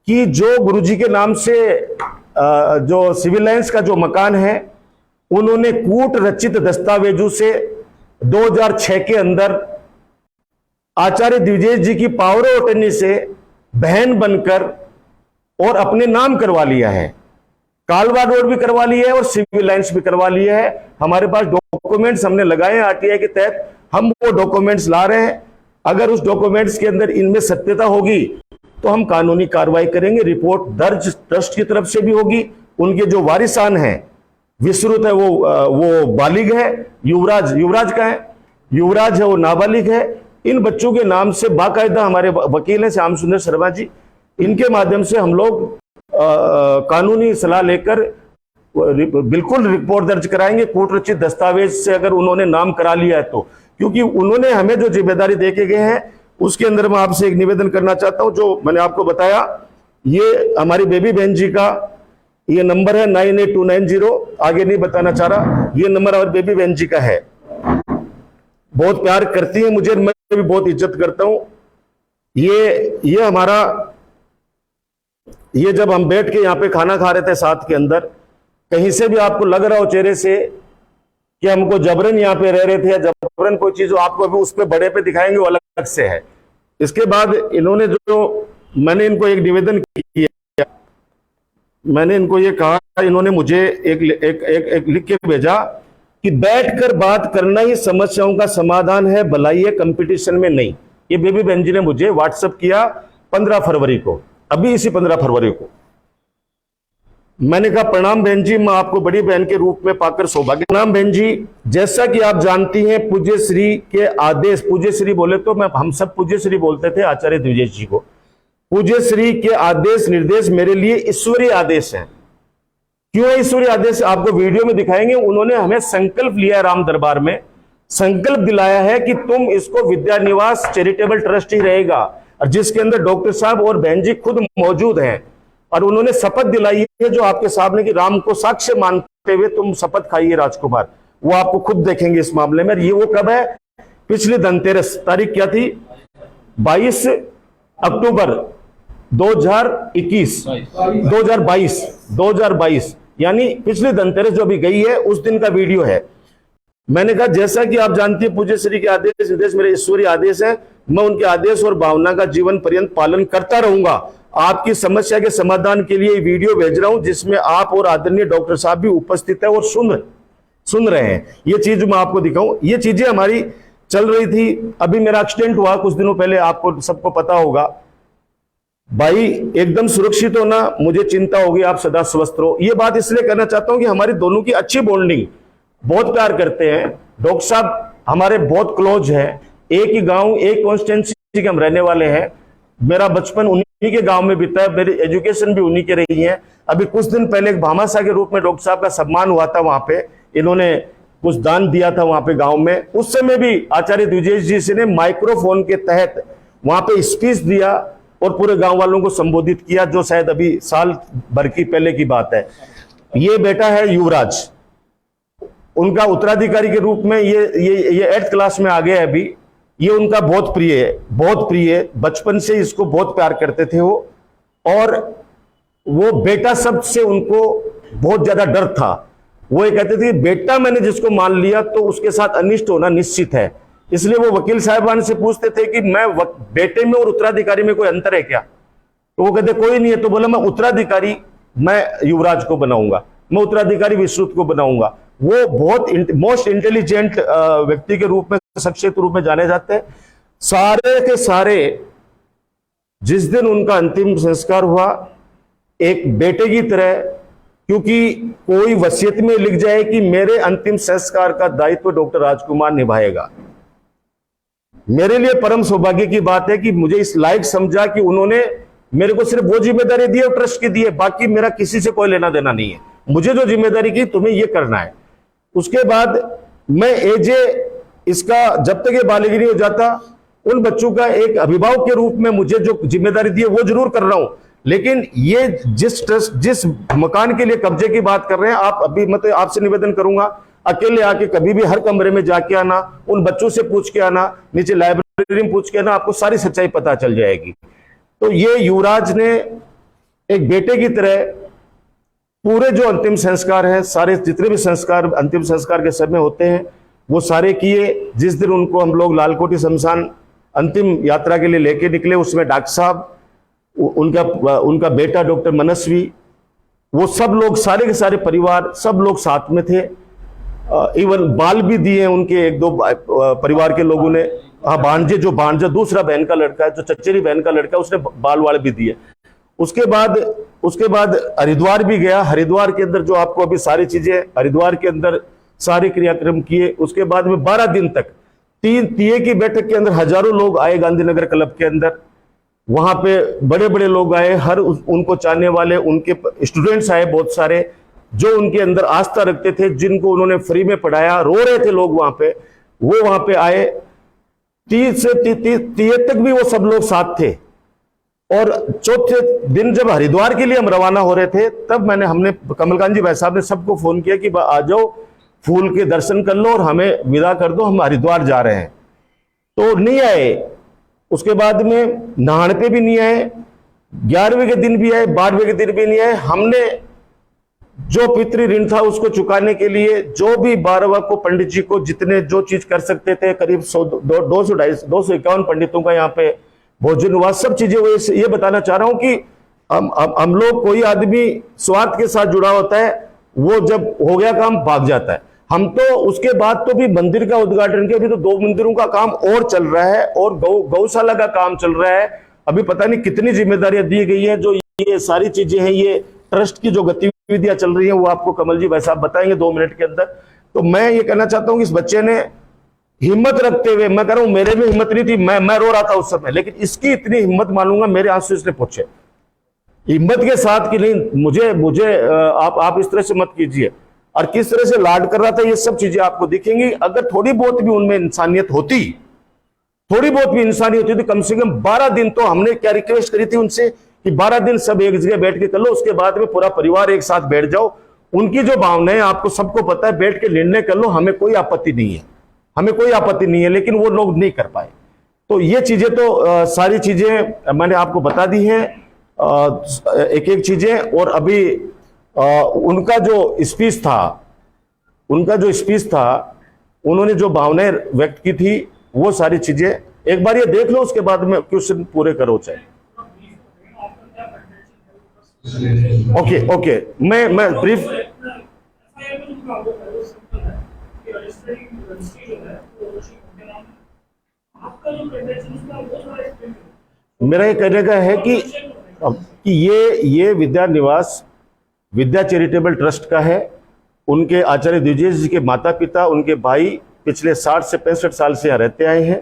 कि जो गुरुजी के नाम से जो सिविल लाइंस का जो मकान है, उन्होंने कूट रचित दस्तावेजों से 2006 के अंदर आचार्य द्विजेश जी की पावर ऑफ अटर्नी से बहन बनकर और अपने नाम करवा लिया है, कालवा रोड भी करवा लिया है और सिविल लाइंस भी करवा लिया है। हमारे पास डॉक्यूमेंट्स हमने लगाए हैं आरटीआई के तहत, हम वो डॉक्यूमेंट्स ला रहे हैं। अगर उस डॉक्यूमेंट्स के अंदर इनमें सत्यता होगी तो हम कानूनी कार्रवाई करेंगे। रिपोर्ट दर्ज ट्रस्ट की तरफ से भी होगी। उनके जो वारिसान हैं, विश्रुत है वो बालिग है, युवराज का है, युवराज है वो नाबालिग है। इन बच्चों के नाम से बाकायदा हमारे वकील हैं श्याम सुंदर शर्मा जी, इनके माध्यम से हम लोग कानूनी सलाह लेकर बिल्कुल रिपोर्ट दर्ज कराएंगे, कूट रचित दस्तावेज से अगर उन्होंने नाम करा लिया है तो। क्योंकि उन्होंने हमें जो जिम्मेदारी दे के गए हैं उसके अंदर मैं आपसे एक निवेदन करना चाहता हूं। जो मैंने आपको बताया, ये हमारी बेबी बहन जी का ये नंबर है 98290, आगे नहीं बताना चाह रहा, ये नंबर हमारी बेबी बहन जी का है। बहुत प्यार करती है मुझे, मैं भी बहुत इज्जत करता हूं। ये हमारा, ये जब हम बैठ के यहाँ पे खाना खा रहे थे साथ के अंदर, कहीं से भी आपको लग रहा हो चेहरे से कि हमको जबरन यहाँ पे रह रहे थे या जबरन कोई चीज, आपको अभी उस पे बड़े पे दिखाएंगे, वो अलग से है। इसके बाद इन्होंने जो, मैंने इनको एक निवेदन किया, मैंने इनको ये कहा, इन्होंने मुझे एक लिख के भेजा कि बैठकर बात करना ही समस्याओं का समाधान है, भलाई है, कंपटीशन में नहीं। ये बेबी बहन जी ने मुझे व्हाट्सएप किया 15 फरवरी को, अभी इसी 15 फरवरी को। मैंने कहा प्रणाम बहन जी, मैं आपको बड़ी बहन के रूप में पाकर सौभाग्य। प्रणाम बहन जी, जैसा कि आप जानती हैं पूज्य श्री के आदेश, पूज्य श्री बोले तो हम सब पूज्य श्री बोलते थे आचार्य द्विजेश जी को, पूज्य श्री के आदेश निर्देश मेरे लिए ईश्वरीय आदेश हैं। क्यों है ईश्वरीय आदेश, आपको वीडियो में दिखाएंगे। उन्होंने हमें संकल्प लिया है, राम दरबार में संकल्प दिलाया है कि तुम इसको विद्या निवास चैरिटेबल ट्रस्ट ही रहेगा, और जिसके अंदर डॉक्टर साहब और बहन जी खुद मौजूद हैं, और उन्होंने शपथ दिलाई है जो आपके सामने कि राम को साक्ष्य मानते हुए तुम शपथ खाइए राजकुमार। वो आपको खुद देखेंगे इस मामले में। ये वो कब है, पिछले धनतेरस, तारीख क्या थी, 22 अक्टूबर 2022 यानी पिछले धनतेरस जो अभी गई है उस दिन का वीडियो है। मैंने कहा जैसा कि आप जानते हैं पूज्य श्री के आदेश निर्देश मेरे ईश्वरीय आदेश है, मैं उनके आदेश और भावना का जीवन पर्यंत पालन करता रहूंगा। आपकी समस्या के समाधान के लिए वीडियो भेज रहा हूं जिसमें आप और आदरणीय डॉक्टर साहब भी उपस्थित है और सुन रहे हैं। ये चीज मैं आपको दिखाऊं, ये चीजें हमारी चल रही थी। अभी मेरा एक्सीडेंट हुआ कुछ दिनों पहले, आपको सबको पता होगा। भाई एकदम सुरक्षित होना, मुझे चिंता होगी, आप सदा स्वस्थ रहो। ये बात इसलिए कहना चाहता हूं कि हमारी दोनों की अच्छी बॉन्डिंग, बहुत प्यार करते हैं। डॉक्टर साहब हमारे बहुत क्लोज है, एक ही गांव एक कॉन्स्टिट्यूंसी के हम रहने वाले हैं। मेरा बचपन उन्हीं के गांव में बीता है, मेरी एजुकेशन भी उन्हीं के रही है। अभी कुछ दिन पहले एक भामाशाह के रूप में डॉक्टर साहब का सम्मान हुआ था, वहां पे इन्होंने कुछ दान दिया था वहां पे गांव में। उस समय भी आचार्य द्विजेश जी ने माइक्रोफोन के तहत वहां पे स्पीच दिया और पूरे गांव वालों को संबोधित किया, जो शायद अभी साल भर की पहले की बात है। ये बेटा है युवराज, उनका उत्तराधिकारी के रूप में ये 8th क्लास में आ गया है अभी। ये उनका बहुत प्रिय है, बचपन से इसको बहुत प्यार करते थे वो, और वो बेटा शब्द से उनको बहुत ज्यादा डर था। वो ये कहते थे बेटा मैंने जिसको मान लिया तो उसके साथ अनिष्ट होना निश्चित है। इसलिए वो वकील साहिबान से पूछते थे कि मैं बेटे में और उत्तराधिकारी में कोई अंतर है क्या, तो वो कहते कोई नहीं है। तो बोला मैं उत्तराधिकारी मैं युवराज को बनाऊंगा, मैं उत्तराधिकारी विश्रुत को बनाऊंगा। वो बहुत मोस्ट इंटेलिजेंट व्यक्ति के रूप में, शख्सियत के रूप में जाने जाते हैं। सारे के सारे जिस दिन उनका अंतिम संस्कार हुआ एक बेटे की तरह, क्योंकि कोई वसीयत में लिख जाए कि मेरे अंतिम संस्कार का दायित्व डॉक्टर राजकुमार निभाएगा। मेरे लिए परम सौभाग्य की बात है कि मुझे इस लायक समझा कि उन्होंने मेरे को सिर्फ वो जिम्मेदारी दी और ट्रस्ट की दी है, बाकी मेरा किसी से कोई लेना देना नहीं है। मुझे जो जिम्मेदारी की तुम्हें ये करना है। उसके बाद मैं इसका जब तक ये बालिगिरी हो जाता, उन बच्चों का एक अभिभावक के रूप में मुझे जो जिम्मेदारी दी है वो जरूर कर रहा हूं। लेकिन ये जिस मकान के लिए कब्जे की बात कर रहे हैं आप, अभी मतलब आपसे निवेदन करूंगा अकेले आके कभी भी हर कमरे में जाके आना, उन बच्चों से पूछ के आना, नीचे लाइब्रेरी में पूछ के आना, आपको सारी सच्चाई पता चल जाएगी। तो ये युवराज ने एक बेटे की तरह पूरे जो अंतिम संस्कार है, सारे जितने भी संस्कार अंतिम संस्कार के समय होते हैं वो सारे किए। जिस दिन उनको हम लोग लालकोटी शमशान अंतिम यात्रा के लिए लेके निकले, उसमें डॉक्टर साहब, उनका बेटा डॉक्टर मनस्वी, वो सब लोग, सारे के सारे परिवार, सब लोग साथ में थे। इवन बाल भी दिए उनके एक दो परिवार के लोगों ने। हाँ, भांजा दूसरा बहन का लड़का है, जो चचेरी बहन का लड़का, उसने बाल वाल भी दिए। उसके बाद हरिद्वार भी गया। हरिद्वार के अंदर जो आपको अभी सारी चीजें, हरिद्वार के अंदर सारे क्रियाक्रम किए। उसके बाद में 12 दिन तक 3 तिये की बैठक के अंदर हजारों लोग आए गांधीनगर क्लब के अंदर। वहां पे बड़े बड़े लोग आए, हर उनको चाहने वाले, उनके स्टूडेंट्स आए बहुत सारे, जो उनके अंदर आस्था रखते थे, जिनको उन्होंने फ्री में पढ़ाया। रो रहे थे लोग वहां पे, वो वहां पे आए। 30 से 30 तक भी वो सब लोग साथ थे। और चौथे दिन जब हरिद्वार के लिए हम रवाना हो रहे थे, तब हमने कमलकांत जी भाई साहब ने सबको फोन किया कि आ जाओ, फूल के दर्शन कर लो और हमें विदा कर दो, हम हरिद्वार जा रहे हैं। तो नहीं आए। उसके बाद में नहाने पे भी नहीं आए, 11वें के दिन भी आए, 12वें के दिन भी नहीं आए। हमने जो पितृ ऋण था उसको चुकाने के लिए जो भी 12वां को पंडित जी को जितने जो चीज कर सकते थे, करीब 251 पंडितों का यहाँ पे भोजन हुआ, सब चीजें हुई। ये बताना चाह रहा हूं कि हम लोग, कोई आदमी स्वार्थ के साथ जुड़ा होता है, वो जब हो गया काम भाग जाता है। हम तो उसके बाद तो भी मंदिर का उद्घाटन किया, अभी तो 2 मंदिरों का काम और चल रहा है, और गौशाला का काम चल रहा है। अभी पता नहीं कितनी जिम्मेदारियां दी गई है। जो ये सारी चीजें हैं, ये ट्रस्ट की जो गतिविधियां चल रही हैं, वो आपको कमल जी भाई साहब बताएंगे 2 मिनट के अंदर। तो मैं ये कहना चाहता हूं कि इस बच्चे ने हिम्मत रखते हुए, मैं कह रहा हूं मेरे में हिम्मत नहीं थी, मैं रो रहा था उस समय, लेकिन इसकी इतनी हिम्मत मानूंगा, मेरे आंसू इसने पूछे हिम्मत के साथ कि नहीं मुझे मुझे आप इस तरह से मत कीजिए, और किस तरह से लाड कर रहा था, ये सब चीजें आपको दिखेंगी। अगर थोड़ी बहुत भी उनमें इंसानियत होती, थोड़ी बहुत भी इंसानियत होती, तो कम से कम 12 दिन, तो हमने क्या रिक्वेस्ट करी थी उनसे कि 12 दिन सब एक जगह बैठ के कर लो, उसके बाद में पूरा परिवार एक साथ बैठ जाओ, उनकी जो भावनाएं आपको सबको पता है, बैठ के निर्णय कर लो, हमें कोई आपत्ति नहीं है, हमें कोई आपत्ति नहीं है, लेकिन वो लोग नहीं कर पाए। तो ये चीजें तो सारी चीजें मैंने आपको बता दी हैं, एक एक चीजें। और अभी उनका जो स्पीच था, उन्होंने जो भावनाएं व्यक्त की थी, वो सारी चीजें एक बार ये देख लो, उसके बाद में क्वेश्चन पूरे करो चाहे। ओके, मैं ब्रीफ, मेरा ये कहने का है कि ये विद्या निवास विद्या चैरिटेबल ट्रस्ट का है। उनके आचार्य द्विजेश जी के माता पिता, उनके भाई पिछले 60 से 65 साल से यहाँ रहते आए हैं,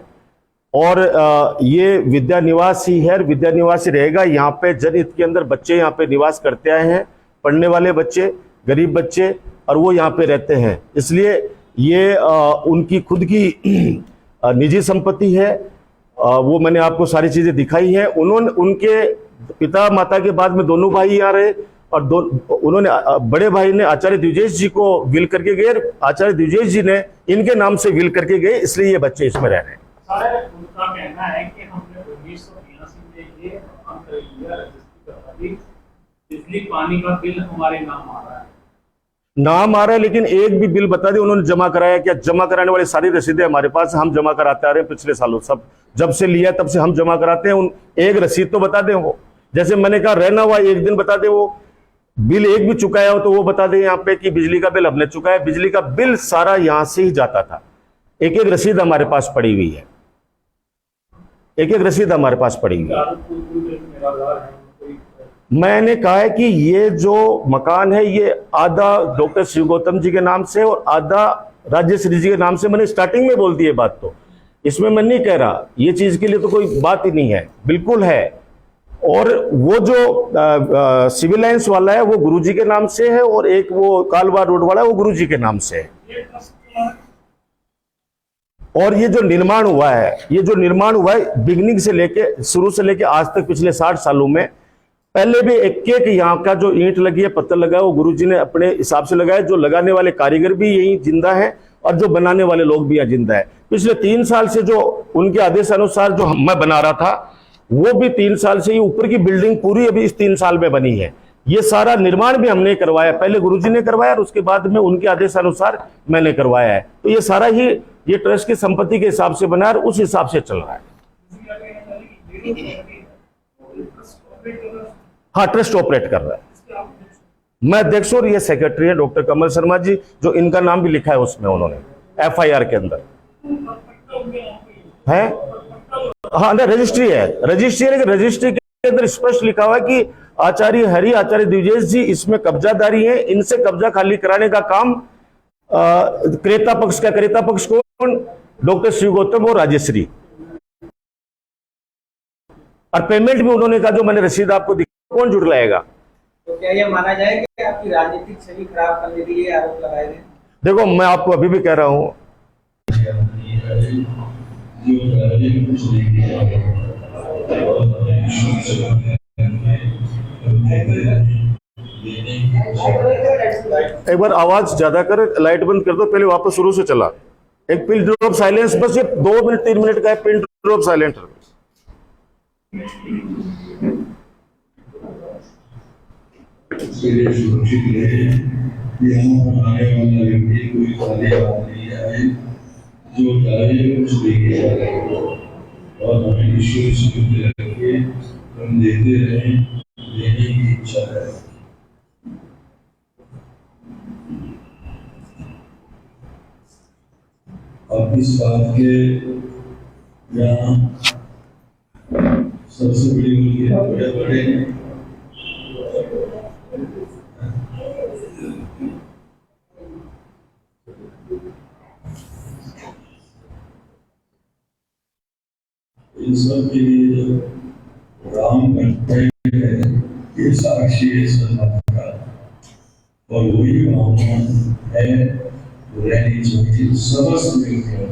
और ये विद्या निवास ही है, विद्या निवास ही रहेगा। यहाँ पे जनहित के अंदर बच्चे यहाँ पे निवास करते आए हैं, पढ़ने वाले बच्चे, गरीब बच्चे, और वो यहाँ पे रहते हैं। इसलिए ये उनकी खुद की निजी संपत्ति है। वो मैंने आपको सारी चीजें दिखाई है। उनके पिता माता के बाद में दोनों भाई यहाँ रहे, और उन्होंने बड़े भाई ने आचार्य द्विजेश जी को विल करके गए, आचार्य द्विजेश जी ने इनके नाम से विल करके गए, इसलिए ये बच्चे इसमें रह रहे हैं। उनका कहना है कि हमने 1983 में ये बिजली पानी का बिल हमारे नाम आ रहा है, लेकिन एक भी बिल बता दे उन्होंने जमा कराया क्या? जमा कराने वाली सारी रसीदें हमारे पास, हम जमा कराते आ रहे हैं पिछले सालों, सब जब से लिया तब से हम जमा कराते हैं। एक रसीद तो बता दें वो, जैसे मैंने कहा रहना हुआ एक दिन बता दे, वो बिल एक भी चुकाया हो तो वो बता दें यहाँ पे कि बिजली का बिल हमने चुकाया। बिजली का बिल सारा यहां से ही जाता था, एक एक रसीद हमारे पास पड़ी हुई है, एक एक रसीद हमारे पास पड़ी हुई है। मैंने कहा है कि ये जो मकान है, ये आधा डॉक्टर शिव गौतम जी के नाम से और आधा राजेश्री जी के नाम से। मैंने स्टार्टिंग में बोल दी है बात, तो इसमें मैं नहीं कह रहा, ये चीज के लिए तो कोई बात ही नहीं है, बिल्कुल है। और वो जो सिविल लाइंस वाला है वो गुरुजी के नाम से है, और एक वो कालवा रोड वाला है वो गुरुजी के नाम से है। और ये जो निर्माण हुआ है, बिगनिंग से लेके, शुरू से लेके आज तक पिछले 60 सालों में, पहले भी एक एक यहाँ का जो ईंट लगी है, पत्थर लगा है, वो गुरुजी ने अपने हिसाब से लगाया। जो लगाने वाले कारीगर भी यही जिंदा है, और जो बनाने वाले लोग भी यहाँ जिंदा है। पिछले 3 साल से जो उनके आदेश अनुसार जो मैं बना रहा था, वो भी 3 साल से ही, ऊपर की बिल्डिंग पूरी अभी इस 3 साल में बनी है। ये सारा निर्माण भी हमने करवाया, पहले गुरुजी ने करवाया और उसके बाद में उनके आदेश अनुसार मैंने करवाया है। तो ये सारा ही ये ट्रस्ट की संपत्ति के हिसाब से बना है, और उस हिसाब से चल रहा है। हाँ, ट्रस्ट ऑपरेट कर रहा है। मैं अध्यक्ष और ये सेक्रेटरी है डॉक्टर कमल शर्मा जी, जो इनका नाम भी लिखा है उसमें, उन्होंने FIR के अंदर है। हाँ, रजिस्ट्री है, लेकिन रजिस्ट्री के अंदर स्पष्ट लिखा हुआ है कि आचार्य हरि, आचार्य द्विजेश जी इसमें कब्जादारी है, इनसे कब्जा खाली कराने का काम क्रेता पक्ष का। क्रेता पक्ष कौन? डॉक्टर शिव गौतम और राजेश्री। और पेमेंट भी उन्होंने कहा, जो मैंने रसीद आपको दिखा, कौन जुड़लाएगा? तो क्या यह माना जाए कि आपकी राजनीतिक छवि खराब करने के लिए आरोप लगाए गए? देखो, मैं आपको अभी भी कह रहा हूं, एक बार आवाज ज्यादा कर, लाइट बंद कर दो, पहले वापस शुरू से चला। एक पिन ड्रॉप साइलेंस, बस ये 2 मिनट 3 मिनट का है, पिन ड्रॉप साइलेंट। यहाँ आने वाला व्यक्ति कोई खाली हाथ नहीं आए, जो कार्य कुछ लेके आ रहे हो, और हमें ईश्वर से जुड़े रखे, हम देते रहें, देने की इच्छा है। अब इस बात के यहाँ सबसे बड़ी उनके बड़े हैं, इन सब के लिए जो राम कंटेंट है ये साक्षी है सन्मान का, और वही भावना है रहनी चाहिए समस्त मिलकर।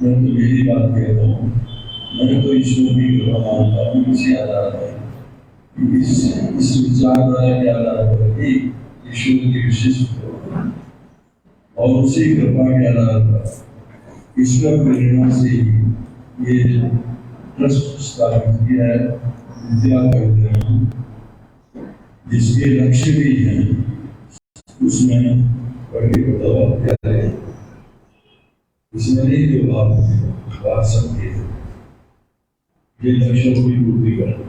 मैं तो यही बात कहता हूँ, मैं तो ईश्वर की कृपा मानता हूँ इसी आधार पर, इस विचारधारा के आधार पर ही ईश्वर की विशिष्ट और उसी कृपा के आधार पर ईश्वर प्रेरणा से ही ये ट्रस्ट स्थापित किया है विद्या कल्याण, जिसके लक्ष्य भी हैं उसमें बड़ी बदलाव है। इसमें नहीं जो बात सकती है ये लक्ष्यों की पूर्ति कर।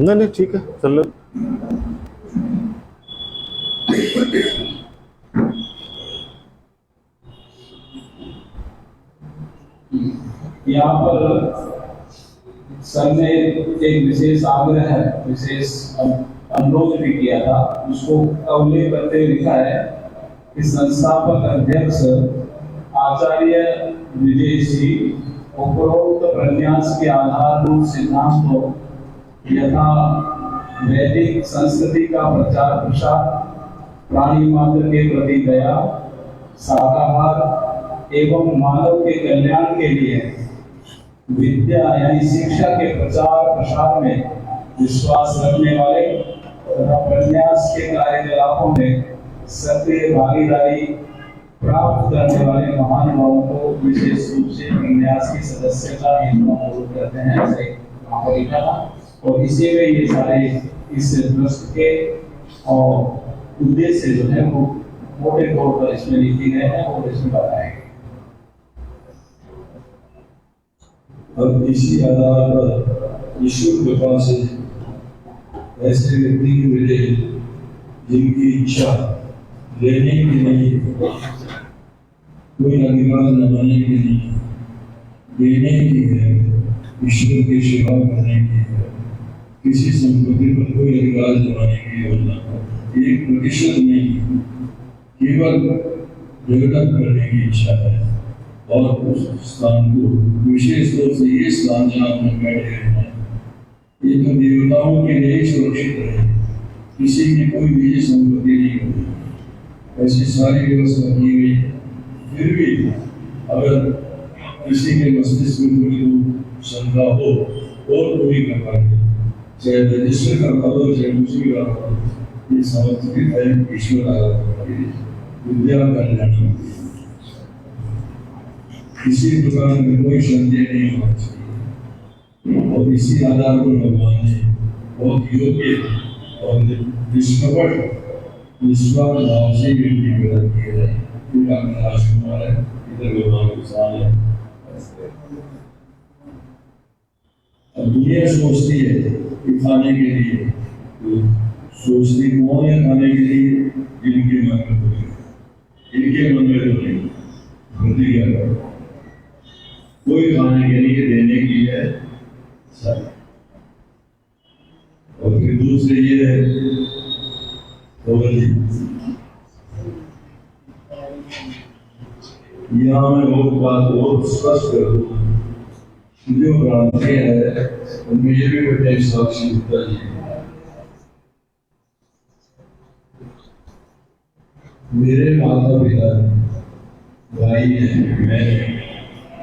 नहीं ठीक है, चलो। यहाँ पर सर ने एक विशेष आग्रह है, विशेष अनुरोध भी किया था, उसको उल्लेख करते हुए लिखा है कि संस्थापक अध्यक्ष आचार्य विजय जी उपरोक्त प्रन्यास के आधारभूत सिद्धांतों यथा वैदिक संस्कृति का प्रचार प्रसार, प्राणी मात्र के प्रति दया, शाकाहार एवं मानव के कल्याण के लिए विद्या यानी शिक्षा के प्रचार प्रसार में विश्वास रखने वाले तथा प्रन्यास के कार्यकलापों में सक्रिय भागीदारी प्राप्त करने वाले महानुभावों को विशेष रूप से प्रन्यास की सदस्यता हेतु अनुरोध करते हैं, ऐसे वहाँ पर लिखा था। और इसी में ये सारे इस ट्रस्ट के और उद्देश्य जो है वो मोटे तौर पर इसमें लिखे गए हैं और इसमें बताए गए। अब इसी आधार पर ईश्वर कृपा से ऐसे व्यक्ति मिले जिनकी इच्छा लेने की नहीं, कोई अधिकार जमाने की नहीं, देने की है, ईश्वर की सेवा करने की है, किसी संपत्ति पर कोई अधिकार जमाने की योजना 1% नहीं, केवल डेवलप करने की इच्छा है। और उस स्थान को विशेष रूप से ये स्थान जहाँ हम बैठे हैं ये तो देवताओं के लिए सुरक्षित रहे, किसी की कोई निजी संपत्ति नहीं होगी, ऐसी सारी व्यवस्था की गई। फिर भी अगर किसी के मस्तिष्क में कोई शंका हो और कोई करवा दे, चाहे रजिस्टर करवा दो चाहे कुछ भी करवा दो, ये समर्पित है ईश्वर विद्या कल्याण। किसी प्रकार में कोई संदेह नहीं होना चाहिए, और इसी आधार पर भगवान ने बहुत योग्य और निष्कपट निष्पाप भाव से गिनती पैदा की है। राजकुमार है, इधर भगवान किसान है। अब दुनिया सोचती है कि खाने के लिए, तो सोचती कौन है खाने के लिए? जिनके मन में तो नहीं, इनके मन में तो नहीं, गलती क्या करो, कोई खाने के लिए देने की है सब। और फिर दूसरे ये है यहाँ मैं बहुत बात बहुत स्पष्ट कर दूँ, जो क्रांति है उनमें ये भी बड़े साक्षी होता है। मेरे माता पिता भाई है, मैं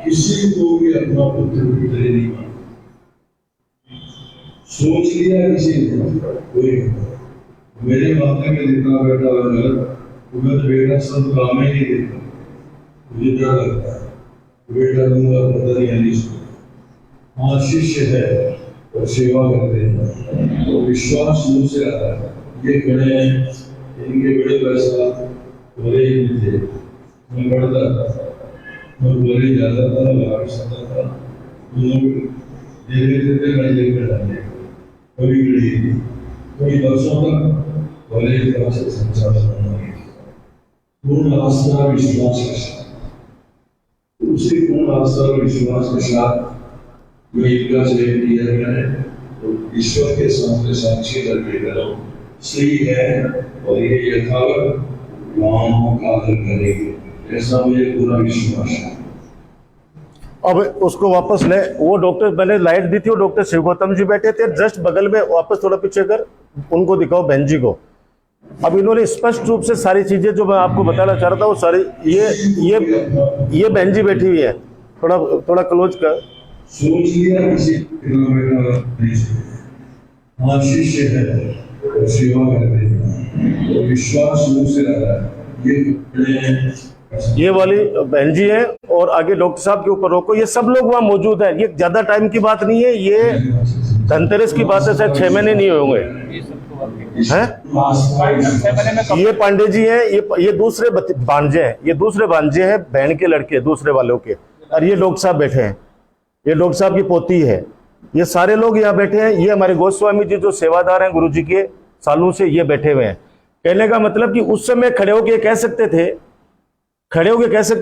किसी को भी अपना पुत्र पुत्री नहीं माना। सोच लिया किसी ने कोई, मेरे माता के जितना बेटा अगर मैं तो बेटा सब काम ही नहीं देता, मुझे डर लगता है बेटा दूंगा पता नहीं अनिश। हाँ शिष्य है और सेवा करते हैं तो विश्वास मुझ से आता है। ये खड़े हैं, इनके बड़े पैसा बड़े ही थे, मैं बढ़ता था और बड़े ज्यादा था, लाभ सकता था, लोग दे देते थे, मैं लेकर डाले कभी गड़ी थी, कई वर्षों तक बड़े तरह से संचालन पूर्ण आस्था विश्वास के साथ उसी पूर्ण आस्था और विश्वास के साथ मैं इनका चयन किया गया है तो ईश्वर के सामने साक्षी करके करो सही है और ये यथावत मानों का आदर करेंगे, ऐसा मुझे पूरा विश्वास है। अब उसको वापस ले, वो डॉक्टर, मैंने लाइट दी थी, वो डॉक्टर शिव गौतम जी बैठे थे जस्ट बगल में, वापस थोड़ा पीछे कर, उनको दिखाओ बहन जी को। अब इन्होंने स्पष्ट रूप से सारी चीजें जो मैं आपको बताना चाह रहा था वो सारी, ये बहन जी बैठी हुई है, थोड़ा थोड़ा क्लोज कर। सोच लिया किसी हाँ शिष्य है और सेवा करते हैं तो विश्वास मुझ से रहा है। ये वाली बहन जी है और आगे डॉक्टर साहब के ऊपर रोको, ये सब लोग वहाँ मौजूद है। ये ज्यादा टाइम की बात नहीं है, ये धनतेरस की बात है, शायद 6 महीने नहीं होंगे हैं। ये पांडे जी हैं, ये दूसरे भांजे हैं, ये दूसरे भांजे हैं बहन के लड़के दूसरे वालों के, और ये डॉक्टर साहब बैठे हैं, ये डॉक्टर साहब की पोती है। ये सारे लोग यहाँ बैठे हैं। ये हमारे गोस्वामी जी जो सेवादार हैं गुरु जी के सालों से, ये बैठे हुए हैं। कहने का मतलब कि उस समय खड़े होके कह सकते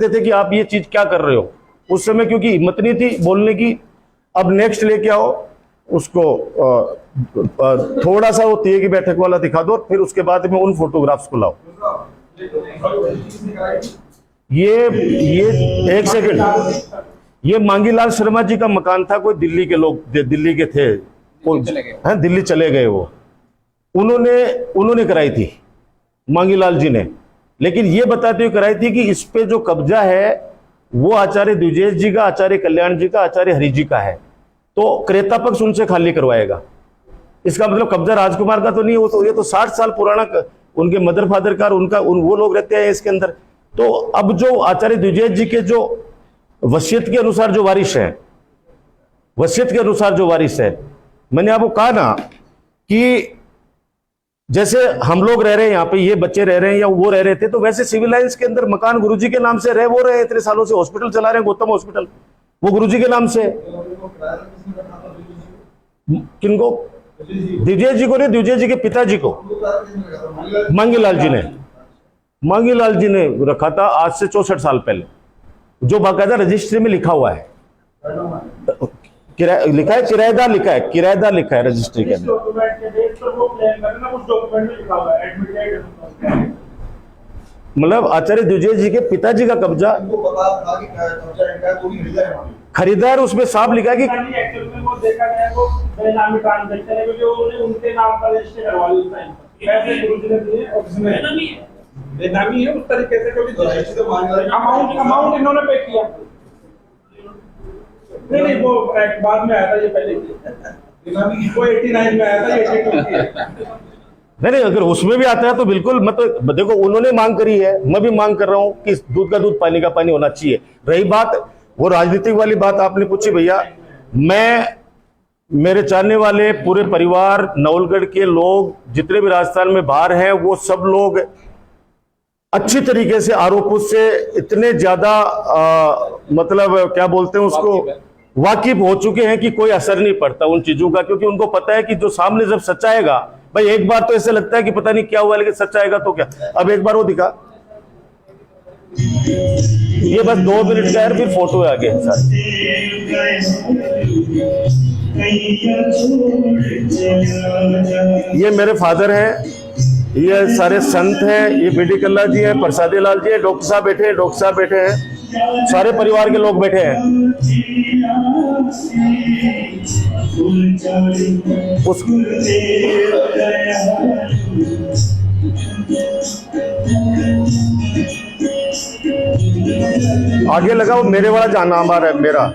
थे कि आप ये चीज क्या कर रहे हो, उस समय क्योंकि हिम्मत नहीं थी बोलने की। अब नेक्स्ट लेके आओ उसको, थोड़ा सा वो तीय की बैठक वाला दिखा दो, फिर उसके बाद में उन फोटोग्राफ्स को लाओ। ये एक सेकंड, ये मांगीलाल शर्मा जी का मकान था, कोई दिल्ली के लोग, दिल्ली के थे, दिल्ली चले गए वो, उन्होंने कराई थी मांगीलाल जी ने। लेकिन ये बताते हुए कराई थी कि इस पे जो कब्जा है वो आचार्य द्विजेश जी का, आचार्य कल्याण जी का, आचार्य हरि जी का है, तो क्रेता पक्ष उनसे खाली करवाएगा। इसका मतलब कब्जा राजकुमार का तो नहीं, वो तो ये तो 60 साल पुराना उनके मदर फादर का, वो लोग रहते हैं इसके अंदर। तो अब जो आचार्य द्विजेश जी के जो वसीयत के अनुसार जो वारिस है, मैंने आपको कहा ना कि जैसे हम लोग रह रहे हैं यहाँ पे, ये बच्चे रह रहे हैं या वो रह रहे थे, तो वैसे सिविल लाइंस के अंदर मकान गुरुजी के नाम से वो रहे इतने सालों से, हॉस्पिटल चला रहे हैं, गौतम हॉस्पिटल, वो गुरुजी के नाम से। किनको? द्विजेश जी को नहीं, द्विजेश जी के पिताजी को मांगीलाल जी ने रखा था आज से 64 साल पहले, जो बाकायदा रजिस्ट्री में लिखा हुआ है, किराएदार लिखा है रजिस्ट्री के अंदर। मतलब आचार्य द्विजेश जी के पिताजी का कब्जा, खरीदार उसमें साफ लिखा है कि बेनामी है उस तरीके से, क्योंकि अमाउंट इन्होंने पे किया। नहीं वो बाद में आया था, ये पहले वो 89 में आया था, ये 82 नहीं, अगर उसमें भी आता है तो बिल्कुल, मतलब देखो उन्होंने मांग करी है, मैं भी मांग कर रहा हूं कि दूध का दूध पानी का पानी होना चाहिए। रही बात वो राजनीतिक वाली बात आपने पूछी, भैया मेरे चाहने वाले पूरे परिवार, नवलगढ़ के लोग जितने भी राजस्थान में बाहर हैं, वो सब लोग अच्छी तरीके से आरोपों से इतने ज्यादा मतलब क्या बोलते हैं उसको, वाकिफ हो चुके हैं कि कोई असर नहीं पड़ता उन चीजों का, क्योंकि उनको पता है कि जो सामने जब सच आएगा, भाई एक बार तो ऐसे लगता है कि पता नहीं क्या हुआ, लेकिन सच आएगा तो क्या। अब एक बार वो दिखा, ये बस 2 मिनट का है, फिर फोटो है आगे सारी। ये मेरे फादर हैं, ये सारे संत हैं, ये बीडी कल्ला जी हैं, प्रसादी लाल जी हैं, डॉक्टर साहब बैठे हैं, सारे परिवार के लोग बैठे हैं। आगे लगा वो मेरे वाला जहां नाम आ रहा है मेरा।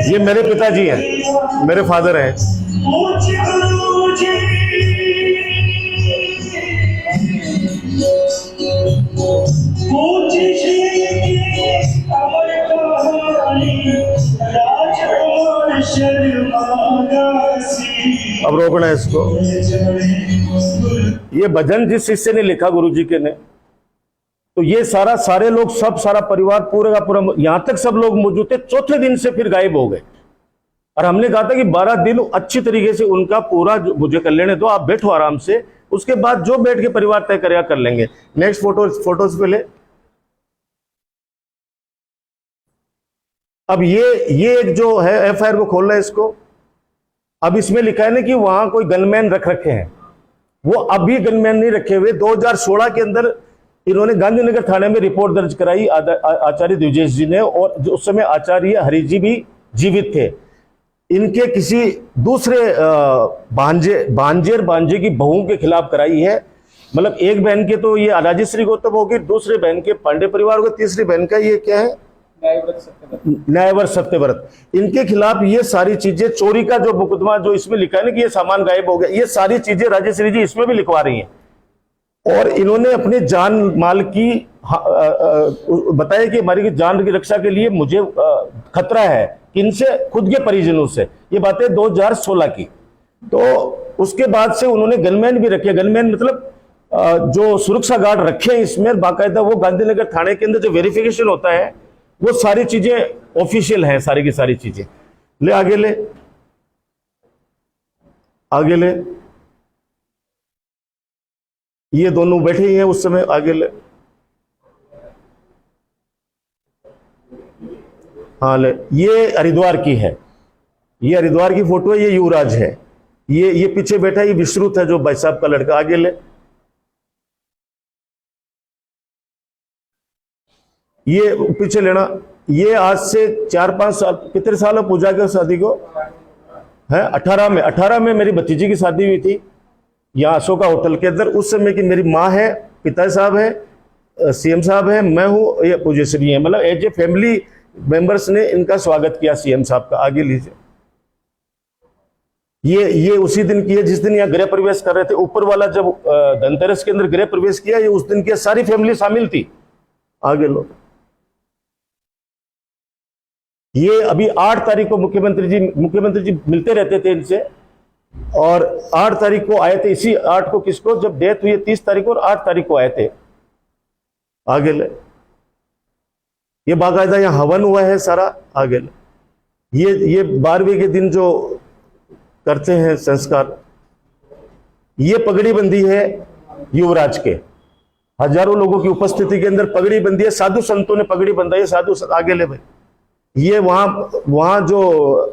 ये मेरे पिताजी हैं, मेरे फादर हैं। अब रोकना है इसको। ये भजन जिस शिष्य ने लिखा गुरु जी के ने, तो ये सारे लोग, सारा परिवार पूरे का पूरा, यहां तक सब लोग मौजूद थे। चौथे दिन से फिर गायब हो गए और हमने कहा था कि 12 दिन अच्छी तरीके से उनका पूरा मुझे कर लेने दो, आप बैठो आराम से, उसके बाद जो बैठ के परिवार तय करेगा कर लेंगे। नेक्स्ट फोटोज पे ले। अब ये एक जो है एफआईआर को खोल रहा है इसको। अब इसमें लिखा है ना कि वहां कोई गनमैन रख रखे हैं, वो अभी गनमैन नहीं रखे हुए। 2016 के अंदर इन्होंने गांधीनगर थाने में रिपोर्ट दर्ज कराई आचार्य द्विजेश जी ने, और उस समय आचार्य हरि जी भी जीवित थे। इनके किसी दूसरे भांजे की बहू के खिलाफ कराई है। मतलब एक बहन के तो ये राजश्री गौतम होगी, दूसरे बहन के पांडे परिवार को, तीसरी बहन का ये क्या है न्यायव्रत सत्यव्रत, इनके खिलाफ ये सारी चीजें, चोरी का जो मुकदमा जो इसमें लिखा है ना कि ये सामान गायब हो गया, ये सारी चीजें राजश्री जी इसमें भी लिखवा रही हैं। और इन्होंने अपने जान माल की बताया कि हमारी जान की रक्षा के लिए मुझे खतरा है, किनसे, खुद के परिजनों से। ये बातें 2016 की। तो उसके बाद से उन्होंने गनमैन भी रखे। गनमैन मतलब जो सुरक्षा गार्ड रखे हैं इसमें बाकायदा, वो गांधीनगर थाने के अंदर जो वेरिफिकेशन होता है वो सारी चीजें ऑफिशियल हैं, सारी की सारी चीजें। ले आगे ले, आगे ले। ये दोनों बैठे ही हैं उस समय। आगे ले, हाँ ले। ये हरिद्वार की है, ये हरिद्वार की फोटो है। ये युवराज है, ये पीछे बैठा है, ये विश्रुत है जो भाई साहब का लड़का। आगे ले। ये पीछे लेना। ये आज से 4-5 साल, कितने साल है पूजा के शादी को है? 18 में मेरी भतीजी की शादी हुई थी यहाँ अशोका होटल के अंदर। उस समय की मेरी माँ है, पिता साहब है, सीएम साहब है, मैं हूँ, ये पूजेश्री है। मतलब एज ए फैमिली मेंबर्स ने इनका स्वागत किया सीएम साहब का। आगे लीजिए। ये उसी दिन की है जिस दिन यहाँ गृह प्रवेश कर रहे थे। ऊपर वाला जब धनतेरस के अंदर गृह प्रवेश किया, ये उस दिन की सारी फैमिली शामिल थी। आगे लो। ये अभी 8 तारीख को मुख्यमंत्री जी मिलते रहते थे इनसे, और 8 तारीख को आए थे। इसी 8 को किसको, जब डेथ हुई 30 तारीख को, और 8 तारीख को आए थे। आगे ले। ये बाकायदा यहाँ हवन हुआ है सारा। आगे ले। ये 12वें के दिन जो करते हैं संस्कार, ये पगड़ी बंदी है युवराज के। हजारों लोगों की उपस्थिति के अंदर पगड़ी बंदी है, साधु संतों ने पगड़ी बंधाई है। साधु संत। आगे ले भाई। ये वहां जो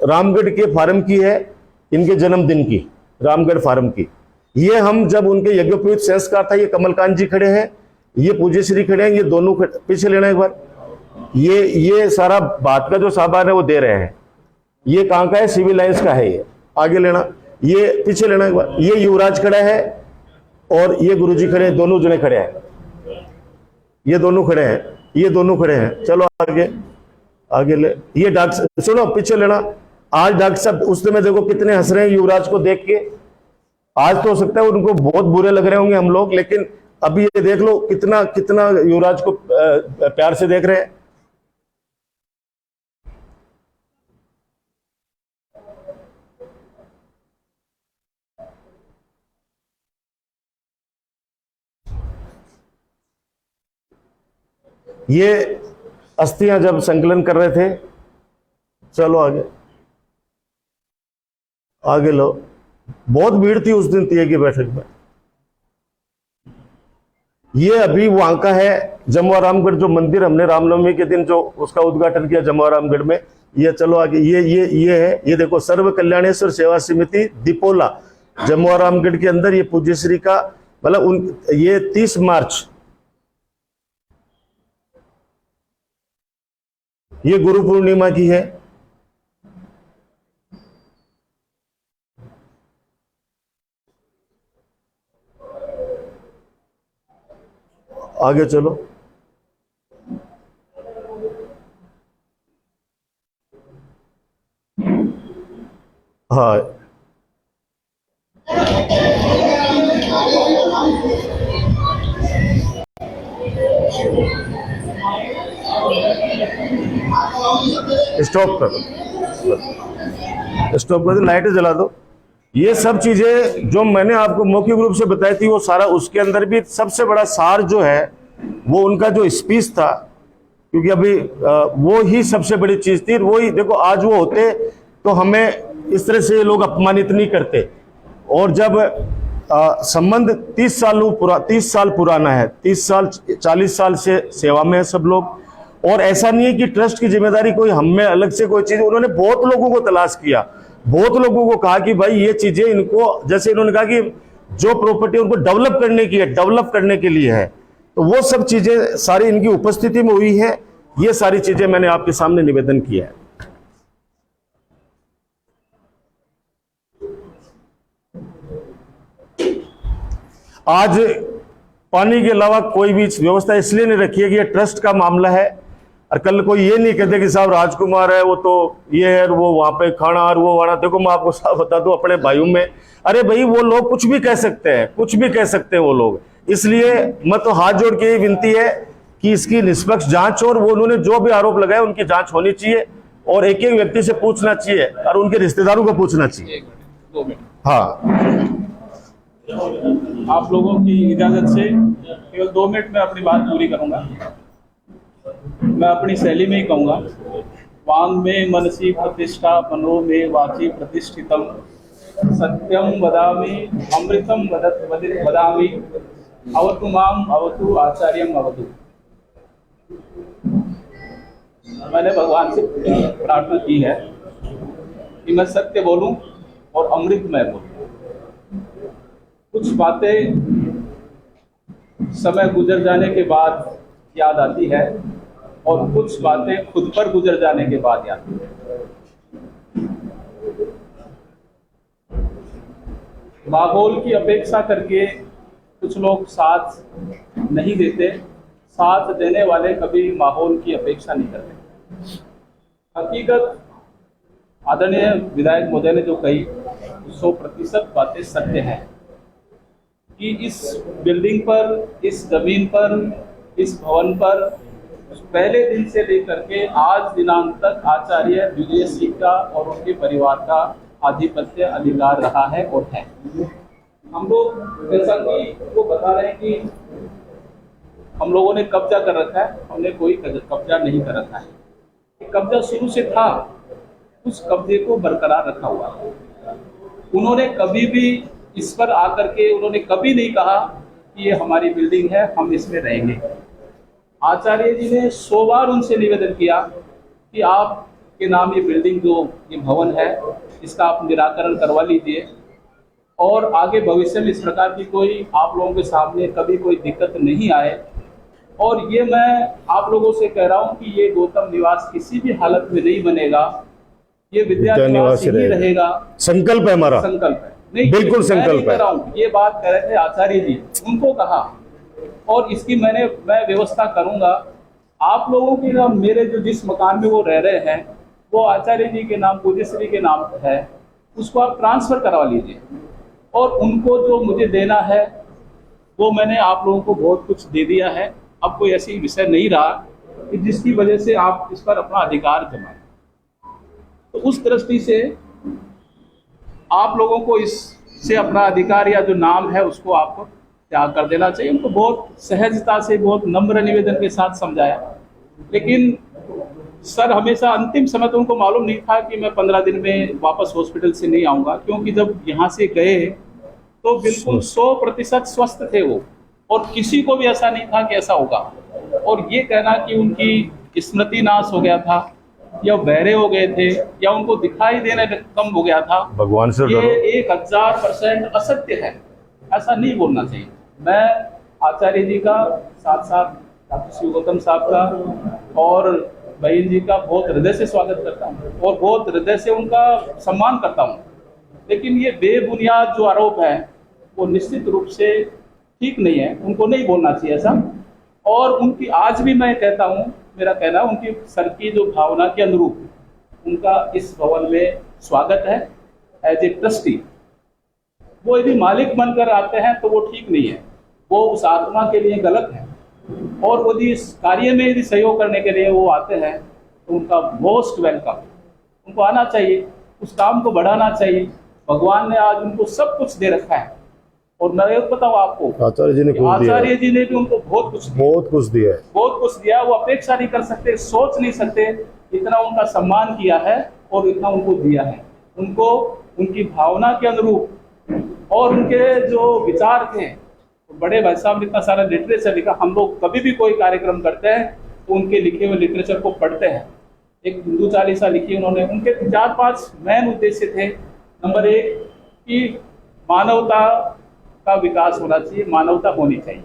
रामगढ़ के फार्म की है, इनके जन्मदिन की, रामगढ़ फार्म की। ये हम जब उनके यज्ञोपवीत संस्कार था, ये कमलकांत जी खड़े हैं, ये पूज्यश्री खड़े हैं, ये दोनों पीछे लेना एक बार। ये सारा बात का जो सामान है वो दे रहे हैं। ये कहाँ का है? सिविल लाइंस का है ये। आगे लेना। ये पीछे लेना एक बार। ये युवराज खड़ा है और ये गुरुजी खड़े हैं, दोनों जने खड़े हैं। ये दोनों खड़े हैं, ये दोनों खड़े हैं। चलो आगे, आगे ले। ये डॉक्टर, सुनो पीछे लेना। आज डॉक्टर साहब उस समय देखो कितने हंस रहे हैं युवराज को देख के। आज तो हो सकता है उनको बहुत बुरे लग रहे होंगे हम लोग, लेकिन अभी ये देख लो कितना युवराज को प्यार से देख रहे हैं। ये अस्थियां जब संकलन कर रहे थे। चलो आगे, आगे लो। बहुत भीड़ थी उस दिन तिये की बैठक में। ये अभी वहां का है जमुआ रामगढ़, जो मंदिर हमने रामनवमी के दिन जो उसका उद्घाटन किया जमुआ रामगढ़ में। ये चलो आगे। ये है, ये देखो, सर्व कल्याणेश्वर सेवा समिति दीपोला जमुआ रामगढ़ के अंदर। ये पूज्यश्री का मतलब ये 30 मार्च, ये गुरु पूर्णिमा की है। आगे चलो। हाँ, स्टॉप करो। स्टॉप कर दो, लाइटें जला दो। ये सब चीजें जो मैंने आपको मौखिक रूप से बताई थी वो सारा, उसके अंदर भी सबसे बड़ा सार जो है वो उनका जो स्पीच था, क्योंकि अभी वो ही सबसे बड़ी चीज थी। वो ही देखो, आज वो होते तो हमें इस तरह से लोग अपमानित नहीं करते। और जब संबंध 30 साल पुराना है, 30 साल 40 साल से सेवा में है सब लोग, और ऐसा नहीं है कि ट्रस्ट की जिम्मेदारी कोई हम में अलग से कोई चीज, उन्होंने बहुत लोगों को तलाश किया, बहुत लोगों को कहा कि भाई ये चीजें इनको, जैसे इन्होंने कहा कि जो प्रॉपर्टी उनको डेवलप करने की है, डेवलप करने के लिए है, तो वो सब चीजें सारी इनकी उपस्थिति में हुई है। ये सारी चीजें मैंने आपके सामने निवेदन किया है। आज पानी के अलावा कोई भी व्यवस्था इसलिए नहीं रखी है कि ये ट्रस्ट का मामला है, और कल कोई ये नहीं कहते कि साहब राजकुमार है वो तो ये है, वो वहां पे खाना और वो वाना। देखो मैं आपको साफ बता दूं अपने भाइयों में, अरे भाई वो लोग कुछ भी कह सकते हैं, कुछ भी कह सकते हैं वो लोग। इसलिए मैं तो हाथ जोड़ के ये विनती है कि इसकी निष्पक्ष जांच, और वो उन्होंने जो भी आरोप लगाए उनकी जांच होनी चाहिए, और एक एक व्यक्ति से पूछना चाहिए और उनके रिश्तेदारों को पूछना चाहिए। हाँ, आप लोगों की इजाजत से केवल 2 मिनट में अपनी बात पूरी करूंगा। मैं अपनी शैली में ही कहूंगा। वांग में मनसी प्रतिष्ठा, मनो में वाची प्रतिष्ठितम, सत्यम वदामि अमृतम वदामि, अवतु माम अवतु आचार्यम अवतु। मैंने भगवान से प्रार्थना की है कि मैं सत्य बोलूं और अमृतमय बोलूं। कुछ बातें समय गुजर जाने के बाद याद आती है, और कुछ बातें खुद पर गुजर जाने के बाद याद आती है। माहौल की अपेक्षा करके कुछ लोग साथ नहीं देते, साथ देने वाले कभी माहौल की अपेक्षा नहीं करते। हकीकत आदरणीय विधायक महोदय ने जो कही 100% बातें सत्य हैं कि इस बिल्डिंग पर, इस जमीन पर, इस भवन पर पहले दिन से लेकर के आज दिनांक तक आचार्य विजय सिंह का और उनके परिवार का आधिपत्य अधिकार रहा है और है। हम लोग जैसा कि वो बता रहे हैं कि हम लोगों ने कब्जा कर रखा है, हमने कोई कब्जा नहीं कर रखा है। कब्जा शुरू से था, उस कब्जे को बरकरार रखा हुआ है। उन्होंने कभी भी इस पर आकर के उन्होंने कभी नहीं कहा कि ये हमारी बिल्डिंग है, हम इसमें रहेंगे। आचार्य जी ने 100 बार उनसे निवेदन किया कि आपके नाम ये बिल्डिंग, जो ये भवन है, इसका आप निराकरण करवा लीजिए, और आगे भविष्य में इस प्रकार की कोई आप लोगों के सामने कभी कोई दिक्कत नहीं आए। और ये मैं आप लोगों से कह रहा हूँ कि ये गौतम निवास किसी भी हालत में नहीं बनेगा, ये विद्या निवास ही रहेगा। संकल्प है हमारा, संकल्प है। नहीं, बिल्कुल संकल्प है। ये बात कह रहे थे आचार्य जी, उनको कहा, और इसकी मैं व्यवस्था करूंगा। आप लोगों के नाम, मेरे जो जिस मकान में वो रह रहे हैं वो आचार्य जी के नाम, पूज्यश्री के नाम है, उसको आप ट्रांसफर करवा लीजिए, और उनको जो मुझे देना है वो मैंने आप लोगों को बहुत कुछ दे दिया है। अब कोई ऐसी विषय नहीं रहा कि जिसकी वजह से आप इस पर अपना अधिकार जमाएं। तो उस दृष्टि से आप लोगों को इससे अपना अधिकार या जो नाम है उसको आपको त्याग कर देना चाहिए। उनको बहुत सहजता से, बहुत नम्र निवेदन के साथ समझाया, लेकिन सर हमेशा अंतिम समय तो उनको मालूम नहीं था कि मैं 15 दिन में वापस हॉस्पिटल से नहीं आऊँगा, क्योंकि जब यहाँ से गए तो बिल्कुल 100% स्वस्थ थे वो, और किसी को भी ऐसा नहीं था कि ऐसा होगा। और ये कहना कि उनकी स्मृति नाश हो गया था, या बहरे हो गए थे, या उनको दिखाई देना कम हो गया था, भगवान से ये डरो। 1000% असत्य है। ऐसा नहीं बोलना चाहिए। मैं आचार्य जी का, साथ साथ डॉक्टर शिव गौतम साहब का और बहन जी का बहुत हृदय से स्वागत करता हूँ, और बहुत हृदय से उनका सम्मान करता हूँ। लेकिन ये बेबुनियाद जो आरोप है वो निश्चित रूप से ठीक नहीं है, उनको नहीं बोलना चाहिए ऐसा। और उनकी आज भी मैं कहता हूँ, मेरा कहना है, उनकी सर की जो भावना के अनुरूप उनका इस भवन में स्वागत है एज ए ट्रस्टी। वो यदि मालिक बनकर आते हैं तो वो ठीक नहीं है, वो उस आत्मा के लिए गलत है। और यदि इस कार्य में यदि सहयोग करने के लिए वो आते हैं तो उनका मोस्ट वेलकम, उनको आना चाहिए। उस काम को बढ़ाना चाहिए। भगवान ने आज उनको सब कुछ दे रखा है। और मैं एक बताऊं आपको, आचार्य जी ने खूब दिया आचार्य है, जी ने भी उनको बहुत कुछ दिया, बहुत कुछ दिया है। बहुत कुछ दिया। वो अपेक्षा नहीं कर सकते, सोच नहीं सकते, इतना उनका सम्मान किया है और इतना उनको दिया है। उनको उनकी भावना के अनुरूप और उनके जो विचार थे, बड़े भाई साहब ने इतना सारा लिटरेचर लिखा। हम लोग कभी भी कोई कार्यक्रम करते हैं तो उनके लिखे हुए लिटरेचर को पढ़ते हैं। एक हिंदू चालीसा लिखी उन्होंने। उनके 4-5 मेन उद्देश्य थे। नंबर 1 कि मानवता का विकास होना चाहिए, मानवता होनी चाहिए,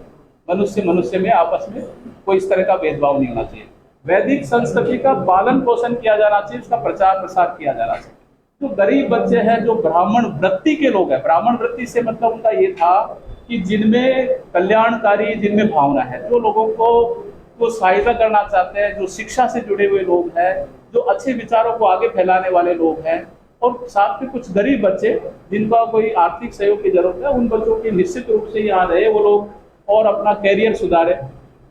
मनुष्य में आपस में कोई इस तरह का भेदभाव नहीं होना चाहिए। वैदिक संस्कृति का पालन पोषण किया जाना चाहिए, उसका प्रचार प्रसार किया जाना चाहिए। जो गरीब बच्चे हैं, जो ब्राह्मण वृत्ति के लोग हैं, ब्राह्मण वृत्ति से मतलब उनका ये था कि जिनमें कल्याणकारी, जिनमें भावना है, जो लोगों को सहायता करना चाहते हैं, जो शिक्षा से जुड़े हुए लोग हैं, जो अच्छे विचारों को आगे फैलाने वाले लोग हैं, और साथ में कुछ गरीब बच्चे जिनका कोई आर्थिक सहयोग की जरूरत है, उन बच्चों के निश्चित रूप से यहाँ रहे वो लोग और अपना कैरियर सुधारे।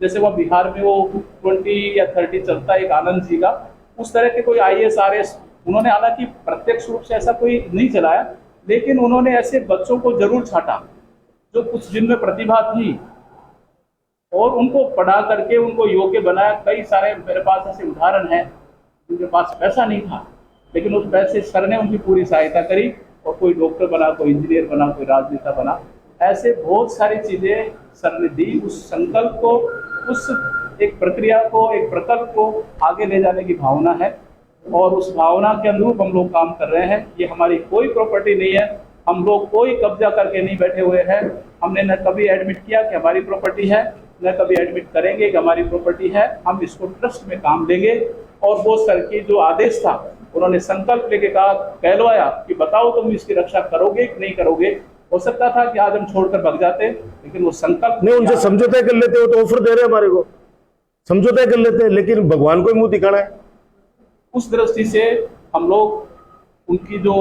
जैसे वह बिहार में वो 20 या 30 चलता है एक आनंद जी का, उस तरह के कोई IAS RS उन्होंने, हालांकि प्रत्यक्ष रूप से ऐसा कोई नहीं चलाया, लेकिन उन्होंने ऐसे बच्चों को जरूर छांटा जो कुछ जिनमें प्रतिभा थी और उनको पढ़ा करके उनको योग्य बनाया। कई सारे मेरे पास ऐसे उदाहरण हैं जिनके पास पैसा नहीं था, लेकिन उस पैसे सर ने उनकी पूरी सहायता करी और कोई डॉक्टर बना, कोई इंजीनियर बना, कोई राजनेता बना। ऐसे बहुत सारी चीजें सर ने दी। उस संकल्प को, उस एक प्रक्रिया को, एक प्रकल्प को आगे ले जाने की भावना है और उस भावना के अनुरूप हम लोग काम कर रहे हैं। ये हमारी कोई प्रॉपर्टी नहीं है, हम लोग कोई कब्जा करके नहीं बैठे हुए हैं। हमने न कभी एडमिट किया कि हमारी प्रॉपर्टी है, न कभी एडमिट करेंगे कि हमारी प्रॉपर्टी है। हम इसको ट्रस्ट में काम लेंगे। और वो सर की जो आदेश था, उन्होंने संकल्प लेके कहा, कहलवाया कि बताओ तुम इसकी रक्षा करोगे कि नहीं करोगे। हो सकता था कि आज हम छोड़कर भाग जाते, लेकिन वो संकल्प नहीं, उनसे समझौता कर लेते हो तो ऑफर दे रहे हैं हमारे को, समझौता कर लेते हैं, लेकिन भगवान को ही मुंह दिखाना है। उस दृष्टि से हम लोग उनकी जो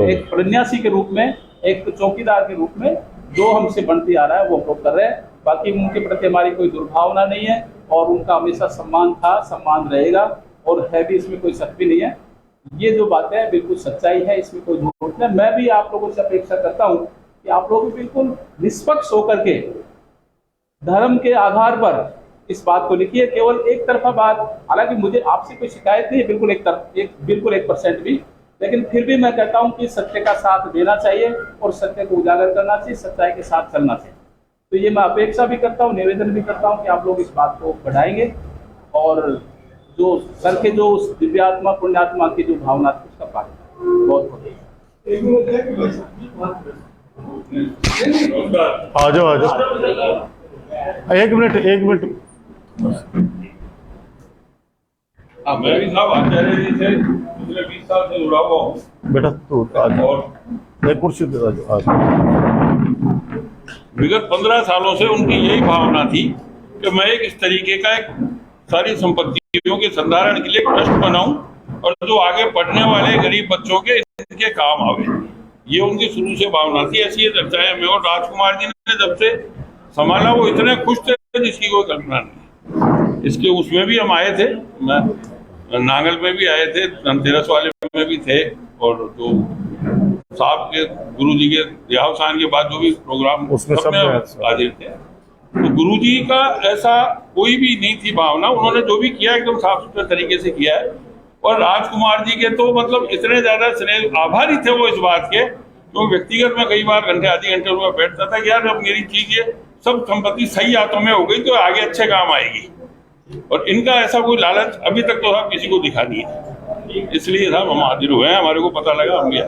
एक प्रन्यासी के रूप में, एक चौकीदार के रूप में जो हमसे बनती आ रहा है वो हम लोग कर रहे हैं। बाकी उनके प्रति हमारी कोई दुर्भावना नहीं है और उनका हमेशा सम्मान था, सम्मान रहेगा और है भी, इसमें कोई शक भी नहीं है। ये जो बातें हैं बिल्कुल सच्चाई है, इसमें कोई झूठ नहीं। मैं भी आप लोगों से अपेक्षा करता हूँ कि आप लोग बिल्कुल निष्पक्ष होकर के धर्म के आधार पर इस बात को लिखिए। केवल एक तरफा बात, हालांकि मुझे आपसे कोई शिकायत नहीं है बिल्कुल 1% भी, लेकिन फिर भी मैं कहता हूं कि सत्य का साथ देना चाहिए और सत्य को उजागर करना चाहिए, सच्चाई के साथ चलना चाहिए। तो ये मैं अपेक्षा भी करता हूं, निवेदन भी करता हूं कि आप लोग इस बात को बढ़ाएंगे और जो सर के जो उस दिव्यात्मा पुण्यात्मा की जो भावना थी उसका पालन। बहुत बहुत आ जाओ। एक मिनट मैं भी साहब आचार्य जी से पिछले 20 साल से जुड़ा हुआ हूँ बेटा, तू और एक कुर्सी दे दो। विगत 15 सालों से उनकी यही भावना थी कि मैं इस तरीके का एक सारी संपत्तियों के संधारण के लिए ट्रस्ट बनाऊं और जो आगे पढ़ने वाले गरीब बच्चों के इनके काम आवे। ये उनकी शुरू से भावना थी। ऐसी ये दर्शाया मैं और राजकुमार जी ने जब से संभाला वो इतने खुश थे जिसकी कोई कल्पना नहीं। इसके उसमें भी हम आए थे, मैं नांगल में भी आए थे, धनतेरस वाले में भी थे और जो साहब के गुरु जी के देहावसान के बाद जो भी प्रोग्राम उसमें सब हाजिर थे। तो गुरु जी का ऐसा कोई भी नहीं थी भावना। उन्होंने जो भी किया एकदम साफ सुथरे तरीके से किया है। और राजकुमार जी के तो मतलब इतने ज्यादा स्नेह आभारी थे वो इस बात के, तो व्यक्तिगत में कई बार घंटे आधे घंटे में बैठता था कि यार अब मेरी चीज ये सब संपत्ति सही हाथों में हो गई तो आगे अच्छे काम आएगी। और इनका ऐसा कोई लालच अभी तक तो साहब किसी को दिखा नहीं है। इसलिए साहब हम हाजिर हुए हैं, हमारे को पता लगा हम गया।